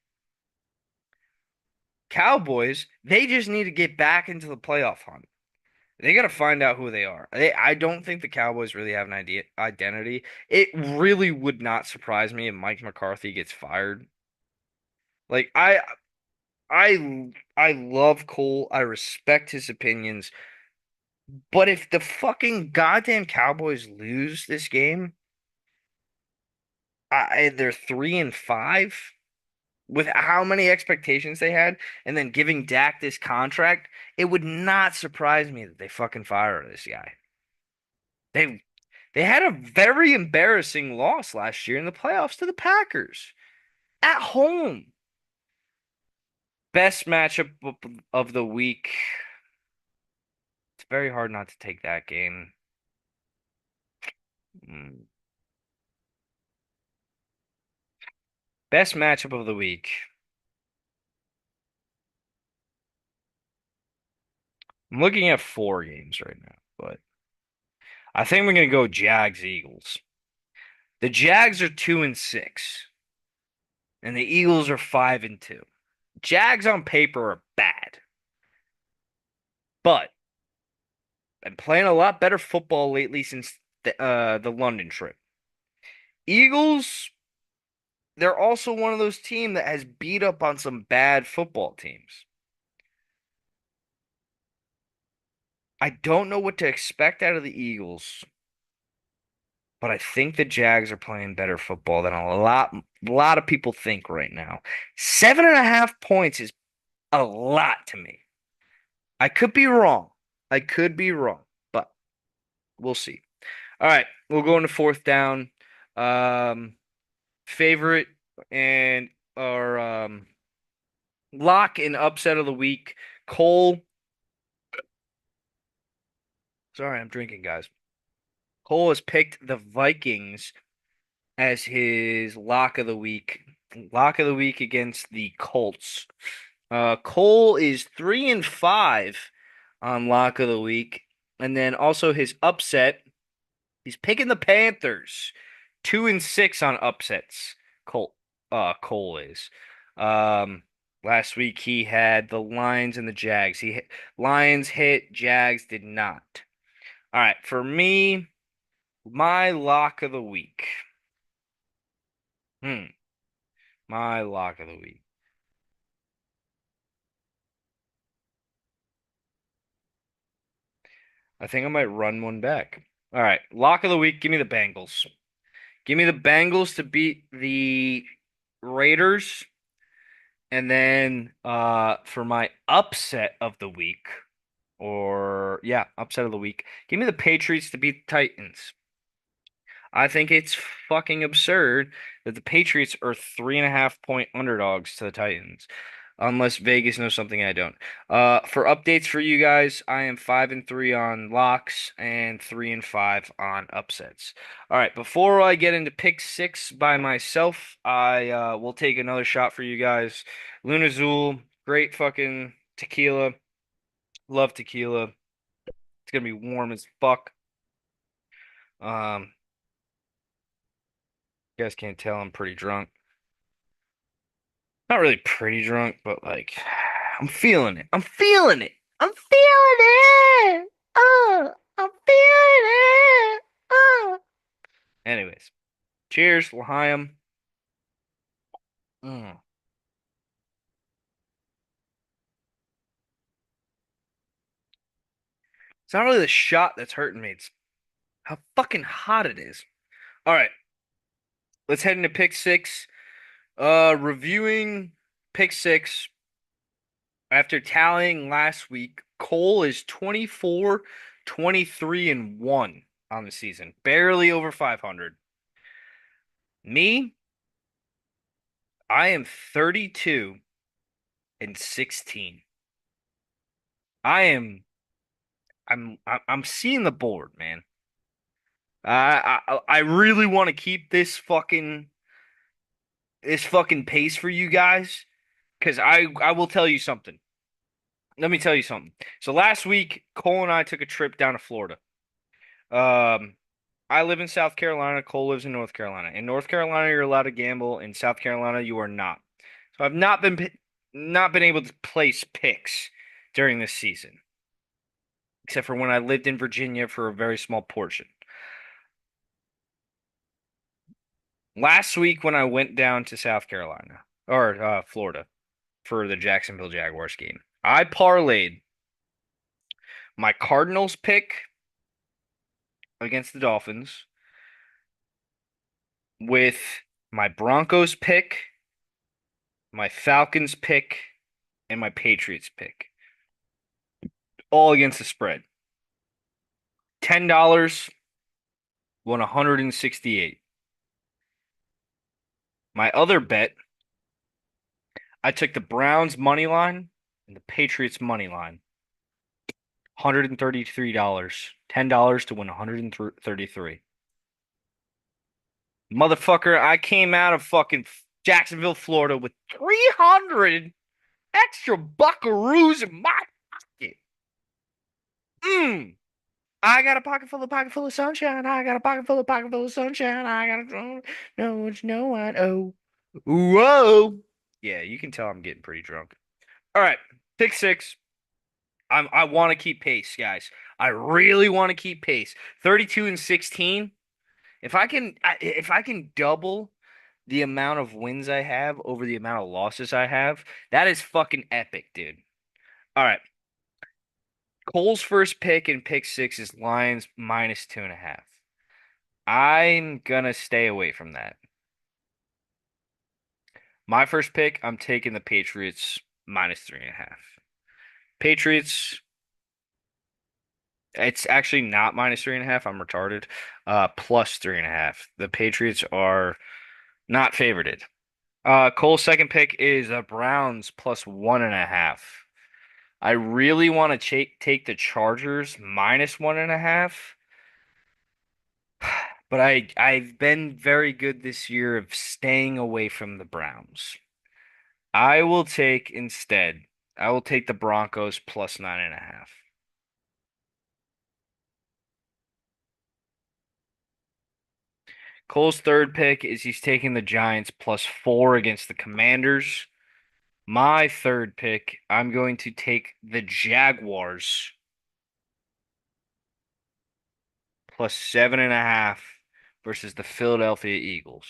Cowboys, they just need to get back into the playoff hunt. They got to find out who they are. I don't think the Cowboys really have an idea identity. It really would not surprise me if Mike McCarthy gets fired. Like I love Cole. I respect his opinions. But if the fucking goddamn Cowboys lose this game, they're 3-5 with how many expectations they had, and then giving Dak this contract, it would not surprise me that they fucking fire this guy. They they had a very embarrassing loss last year in the playoffs to the Packers at home. Best matchup of the week. It's very hard not to take that game. Mm. Best matchup of the week. I'm looking at four games right now, but I think we're gonna go Jags Eagles. The Jags are 2-6, and the Eagles are 5-2. Jags on paper are bad, but I'm playing a lot better football lately since the London trip. Eagles, they're also one of those teams that has beat up on some bad football teams. I don't know what to expect out of the Eagles, but I think the Jags are playing better football than a lot of people think right now. 7.5 points is a lot to me. I could be wrong. I could be wrong, but we'll see. All right, we'll go into fourth down. Um, Favorite and our lock and upset of the week. Cole. Sorry, I'm drinking, guys. Cole has picked the Vikings as his lock of the week. Lock of the week against the Colts. Cole is 3-5 on lock of the week, and then also his upset. He's picking the Panthers. 2-6 on upsets. Cole is. Um, Last week he had the Lions and the Jags. Lions hit, Jags did not. All right, for me, my lock of the week. Hmm, my lock of the week. I think I might run one back. All right, lock of the week. Give me the Bengals. Give me the Bengals to beat the Raiders. And then for my upset of the week, or yeah, upset of the week, give me the Patriots to beat the Titans. I think it's fucking absurd that the Patriots are 3.5 point underdogs to the Titans. Unless Vegas knows something I don't. For updates for you guys, I am 5-3 on locks and 3-5 on upsets. All right, before I get into pick six by myself, I will take another shot for you guys. Luna Azul, great fucking tequila. Love tequila. It's gonna be warm as fuck. You guys can't tell I'm pretty drunk. Not really pretty drunk, but like I'm feeling it. I'm feeling it. I'm feeling it. I'm feeling it. Anyways, cheers, L'chaim. Mm. It's not really the shot that's hurting me. It's how fucking hot it is. All right, let's head into pick six. Reviewing pick six after tallying last week, Cole is 24, 23, and 1 on the season, barely over 500. Me, I am 32 and 16. I am I'm seeing the board, man. I really want to keep this fucking pace for you guys because I will tell you something. Let me tell you something. So last week, Cole and I took a trip down to Florida. Um, I live in South Carolina. Cole lives in North Carolina. In North Carolina, you're allowed to gamble. In South Carolina, you are not. So I've not been able to place picks during this season. except for when I lived in Virginia for a very small portion. Last week when I went down to South Carolina or Florida for the Jacksonville Jaguars game, I parlayed my Cardinals pick against the Dolphins with my Broncos pick, my Falcons pick, and my Patriots pick, all against the spread. $10 won 168. My other bet, I took the Browns money line and the Patriots money line. $133. $10 to win 133. Motherfucker, I came out of fucking Jacksonville, Florida with 300 extra buckaroos in my pocket. Mmm. I got a pocket full of sunshine. I got a pocket full of sunshine. I got a drunk. No one's no one. Oh, whoa. Yeah, you can tell I'm getting pretty drunk. All right, pick six. I want to keep pace, guys. I really want to keep pace. 32 and 16. If I can double the amount of wins I have over the amount of losses I have, that is fucking epic, dude. All right. Cole's first pick in pick six is Lions minus 2.5. I'm gonna stay away from that. My first pick, I'm taking the Patriots minus 3.5. Patriots, it's actually not minus 3.5. I'm retarded. Plus 3.5. The Patriots are not favorited. Cole's second pick is the Browns plus 1.5. I really want to take the Chargers minus 1.5, but I've been very good this year of staying away from the Browns. I will take instead. I will take the Broncos plus 9.5. Cole's third pick is he's taking the Giants plus 4 against the Commanders. My third pick, I'm going to take the Jaguars plus 7.5 versus the Philadelphia Eagles.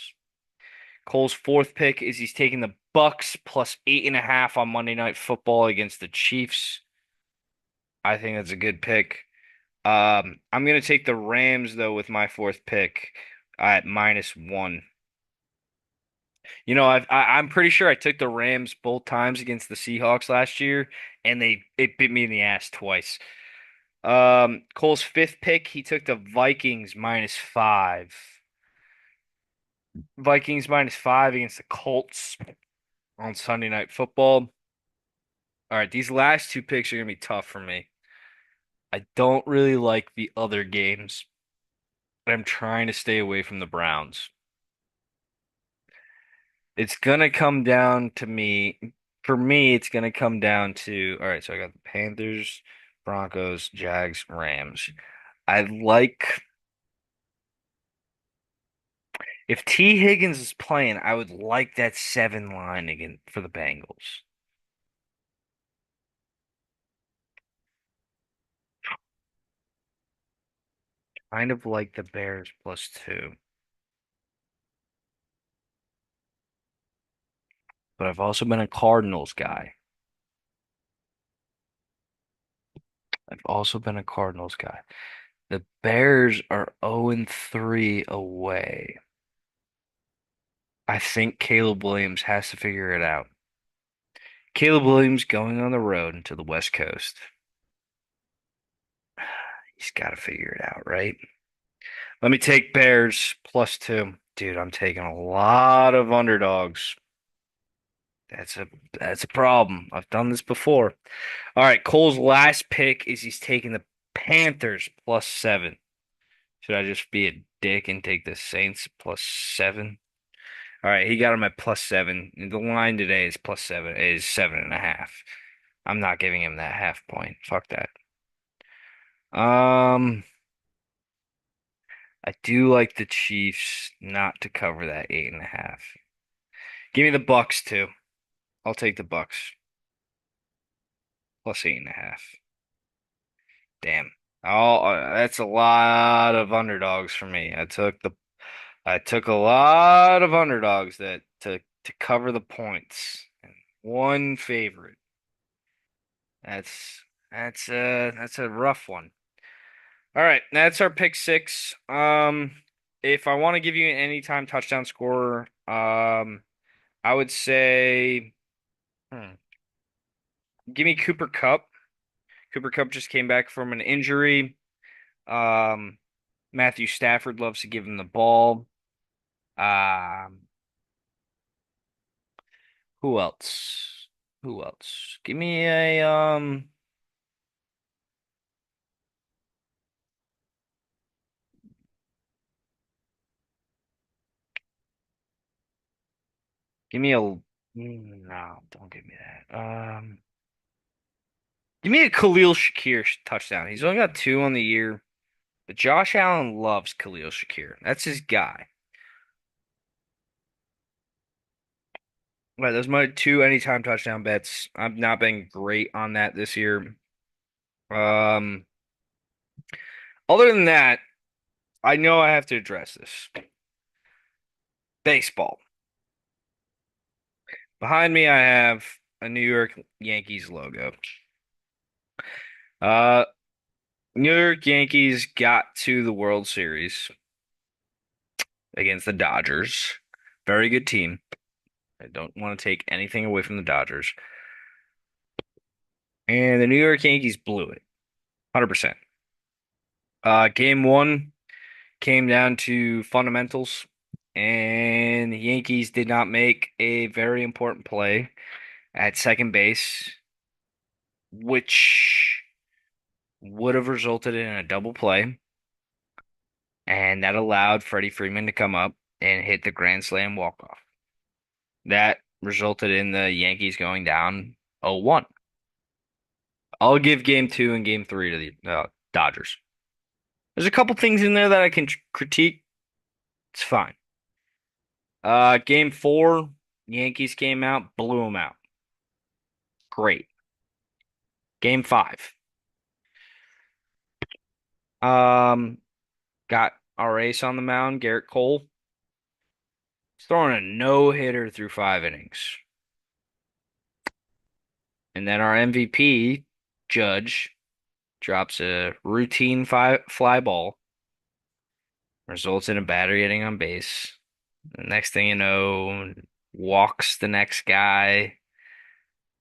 Cole's fourth pick is he's taking the Bucks plus 8.5 on Monday Night Football against the Chiefs. I think that's a good pick. I'm gonna take the Rams though with my fourth pick at minus 1. I'm pretty sure I took the Rams both times against the Seahawks last year, and it bit me in the ass twice. Cole's fifth pick, he took the Vikings minus 5. Vikings minus 5 against the Colts on Sunday Night Football. All right, these last two picks are gonna be tough for me. I don't really like the other games. I'm trying to stay away from the Browns. It's gonna come down to me. For me, it's gonna come down to, all right, so I got the Panthers, Broncos, Jags, Rams. I like if T. Higgins is playing, I would like that 7 line again for the Bengals. Kind of like the Bears plus 2. But I've also been a Cardinals guy. I've also been a Cardinals guy. The Bears are 0-3 away. I think Caleb Williams has to figure it out. Caleb Williams going on the road to the West Coast. He's got to figure it out, right? Let me take Bears plus 2. Dude, I'm taking a lot of underdogs. That's a that's a problem. I've done this before. All right, Cole's last pick is he's taking the Panthers plus 7. Should I just be a dick and take the Saints plus 7? All right, he got him at plus 7. The line today is plus 7, is 7.5. I'm not giving him that half point. Fuck that. Um, I do like the Chiefs not to cover that 8.5. Give me the Bucks too. I'll take the Bucks plus 8.5. Damn. Oh, that's a lot of underdogs for me. I took a lot of underdogs that to cover the points. And one favorite. That's that's a rough one. All right, that's our pick six. If I want to give you an anytime touchdown scorer, I would say, hmm, give me Cooper Cup. Cooper Cup just came back from an injury. Um, Matthew Stafford loves to give him the ball. Um, who else? Who else? Give me a no, don't give me that. Give me a Khalil Shakir touchdown. He's only got two on the year, but Josh Allen loves Khalil Shakir. That's his guy. Right, those are my two anytime touchdown bets. I've not been great on that this year. Um, other than that, I know I have to address this. Baseball. Behind me, I have a New York Yankees logo. Uh, New York Yankees got to the World Series against the Dodgers. Very good team. I don't want to take anything away from the Dodgers. And the New York Yankees blew it. 100%. Game one came down to fundamentals, and the Yankees did not make a very important play at second base, which would have resulted in a double play, and that allowed Freddie Freeman to come up and hit the grand slam walk-off. That resulted in the Yankees going down 0-1. I'll give game two and game three to the Dodgers. There's a couple things in there that I can critique. It's fine. Game four, Yankees came out, blew them out. Great. Game five. Um, got our ace on the mound, Garrett Cole. He's throwing a no-hitter through 5 innings. And then our MVP, Judge, drops a routine fly ball, results in a batter getting on base. The next thing you know, walks the next guy,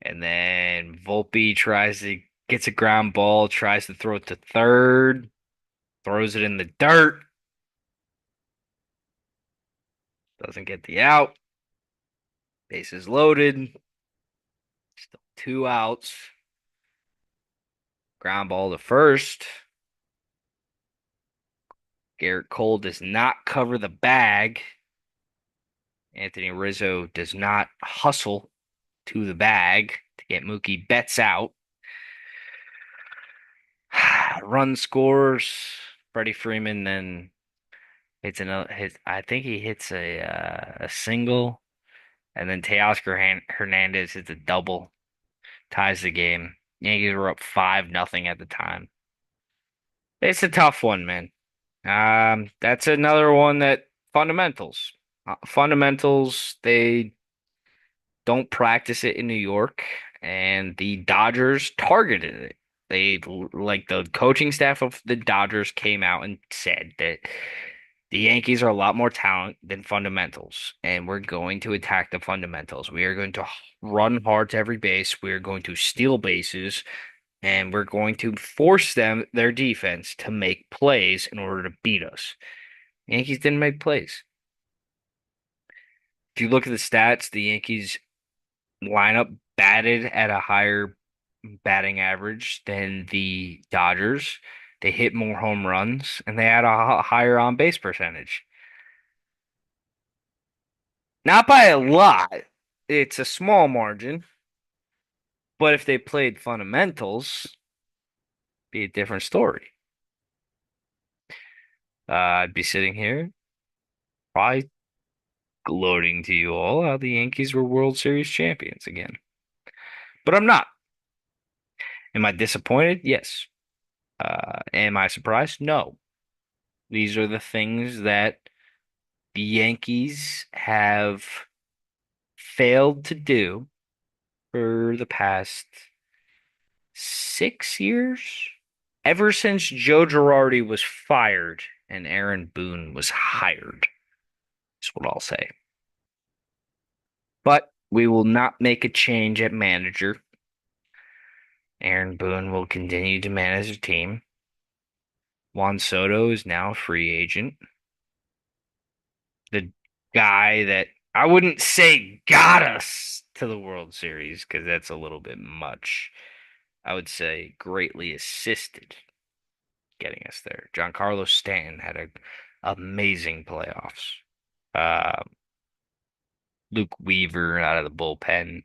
and then Volpe gets a ground ball, tries to throw it to third, throws it in the dirt, doesn't get the out, bases loaded, still 2 outs, ground ball to first. Garrett Cole does not cover the bag. Anthony Rizzo does not hustle to the bag to get Mookie Betts out. Run scores. Freddie Freeman then hits another hit. I think he hits a single, and then Teoscar Hernandez hits a double, ties the game. Yankees were up 5-0 at the time. It's a tough one, man. That's another one that fundamentals. Fundamentals, they don't practice it in New York, and the Dodgers targeted it. Like the coaching staff of the Dodgers came out and said that the Yankees are a lot more talent than fundamentals, and we're going to attack the fundamentals. We are going to run hard to every base. We are going to steal bases, and we're going to force their defense, to make plays in order to beat us. Yankees didn't make plays. If you look at the stats, the Yankees lineup batted at a higher batting average than the Dodgers. They hit more home runs, and they had a higher on base percentage. Not by a lot. It's a small margin, but if they played fundamentals, be a different story. I'd be sitting here probably gloating to you all how the Yankees were World Series champions again. But I'm not. Am I disappointed? Yes. Am I surprised? No. These are the things that the Yankees have failed to do for the past 6 years. Ever since Joe Girardi was fired and Aaron Boone was hired, is what I'll say. But we will not make a change at manager. Aaron Boone will continue to manage the team. Juan Soto is now a free agent. The guy that I wouldn't say got us to the World Series because that's a little bit much. I would say greatly assisted getting us there. Giancarlo Stanton had a amazing playoffs. Uh, Luke Weaver out of the bullpen.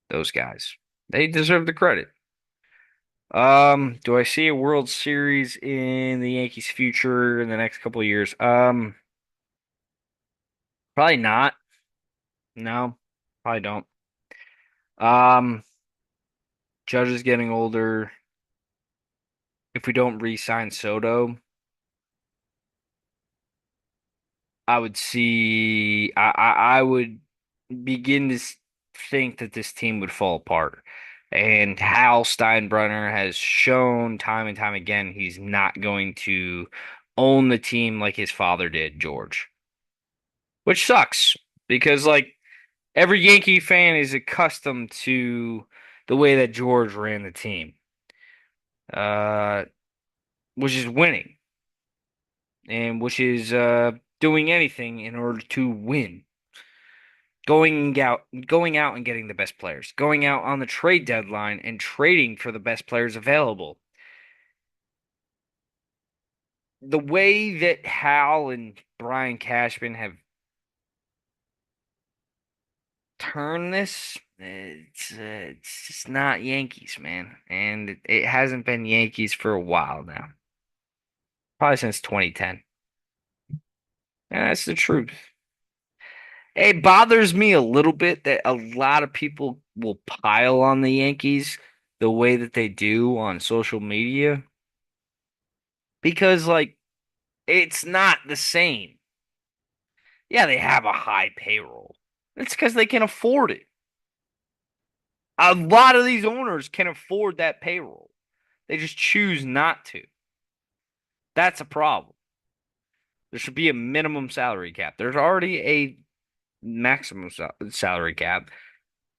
Those guys. They deserve the credit. Do I see a World Series in the Yankees' future in the next couple of years? Probably not. No, probably don't. Um, Judge is getting older. If we don't re-sign Soto, I would see. I would begin to think that this team would fall apart. And Hal Steinbrenner has shown time and time again he's not going to own the team like his father did, George. Which sucks because like every Yankee fan is accustomed to the way that George ran the team, uh, which is winning and which is doing anything in order to win. Going out and getting the best players, going out on the trade deadline and trading for the best players available. The way that Hal and Brian Cashman have turned this, it's just not Yankees, man. And it hasn't been Yankees for a while now. Probably since 2010. And that's the truth. It bothers me a little bit that a lot of people will pile on the Yankees the way that they do on social media because, like, it's not the same. Yeah, they have a high payroll. It's because they can afford it. A lot of these owners can afford that payroll. They just choose not to. That's a problem. There should be a minimum salary cap. There's already a maximum salary cap.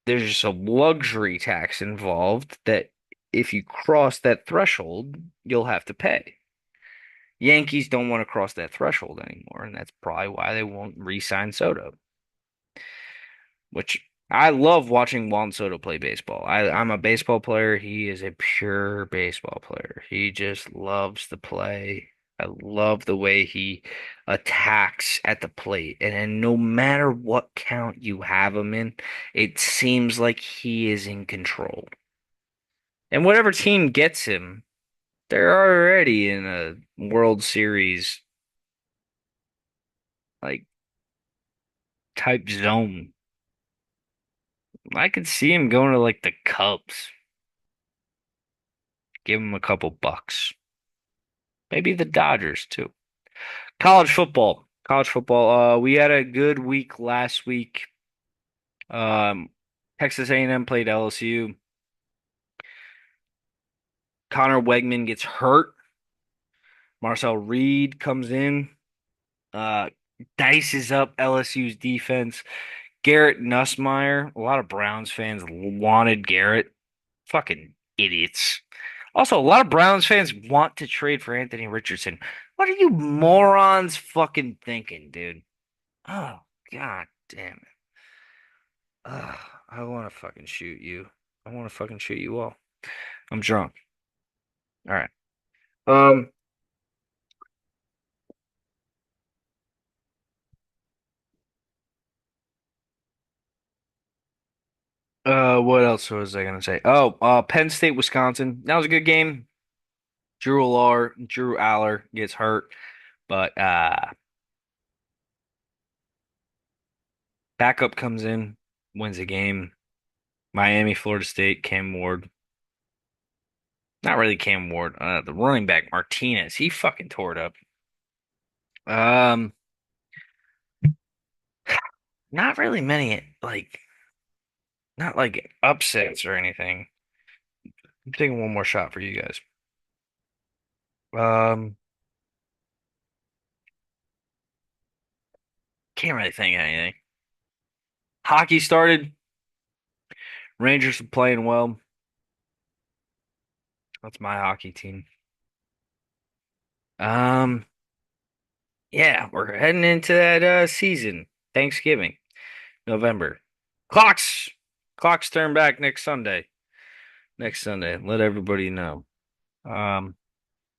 There's just a luxury tax involved that if you cross that threshold, you'll have to pay. Yankees don't want to cross that threshold anymore, and that's probably why they won't re-sign Soto. Which I love watching Juan Soto play baseball. I'm a baseball player. He is a pure baseball player. He just loves the play. I love the way he attacks at the plate. And then no matter what count you have him in, it seems like he is in control. And whatever team gets him, they're already in a World Series like type zone. I could see him going to like the Cubs. Give him a couple bucks. Maybe the Dodgers too. College football. College football. We had a good week last week. Um, Texas A&M played LSU. Connor Wegman gets hurt. Marcel Reed comes in. Uh, dices up LSU's defense. Garrett Nussmeier. A lot of Browns fans wanted Garrett. Fucking idiots. Also, a lot of Browns fans want to trade for Anthony Richardson. What are you morons fucking thinking, dude? Oh, god damn it. Ugh, I want to fucking shoot you. I want to fucking shoot you all. I'm drunk. All right. Um, what else was I gonna say? Oh, Penn State, Wisconsin. That was a good game. Drew Aller gets hurt, but backup comes in, wins the game. Miami, Florida State, Cam Ward. Not really Cam Ward. The running back Martinez, he fucking tore it up. Um, not really many not like upsets or anything. I'm taking one more shot for you guys. Um, can't really think of anything. Hockey started. Rangers are playing well. That's my hockey team. Um, yeah, we're heading into that season. Thanksgiving, November. Clocks, clocks turn back next Sunday. Next Sunday. Let everybody know. Um,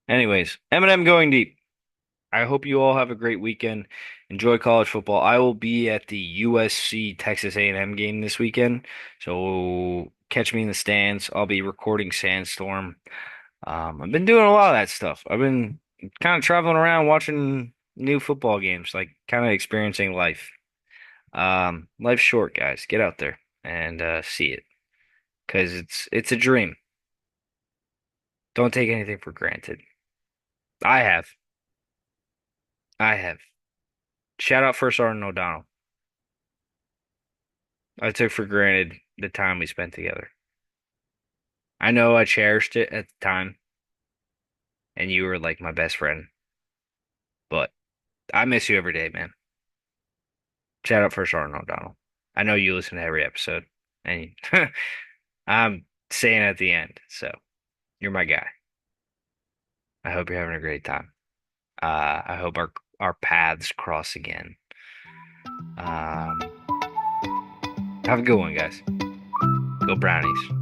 anyways, MnM going deep. I hope you all have a great weekend. Enjoy college football. I will be at the USC Texas A&M game this weekend, so catch me in the stands. I'll be recording Sandstorm. I've been doing a lot of that stuff. I've been kind of traveling around watching new football games, like kind of experiencing life. Life's short, guys. Get out there and see it, because it's a dream. Don't take anything for granted. I have. I have. Shout out First Sergeant O'Donnell. I took for granted the time we spent together. I know I cherished it at the time, and you were like my best friend, but I miss you every day, man. Shout out First Sergeant O'Donnell. I know you listen to every episode, and I'm saying at the end, so you're my guy. I hope you're having a great time. I hope our paths cross again. Um, have a good one, guys. Go Brownies.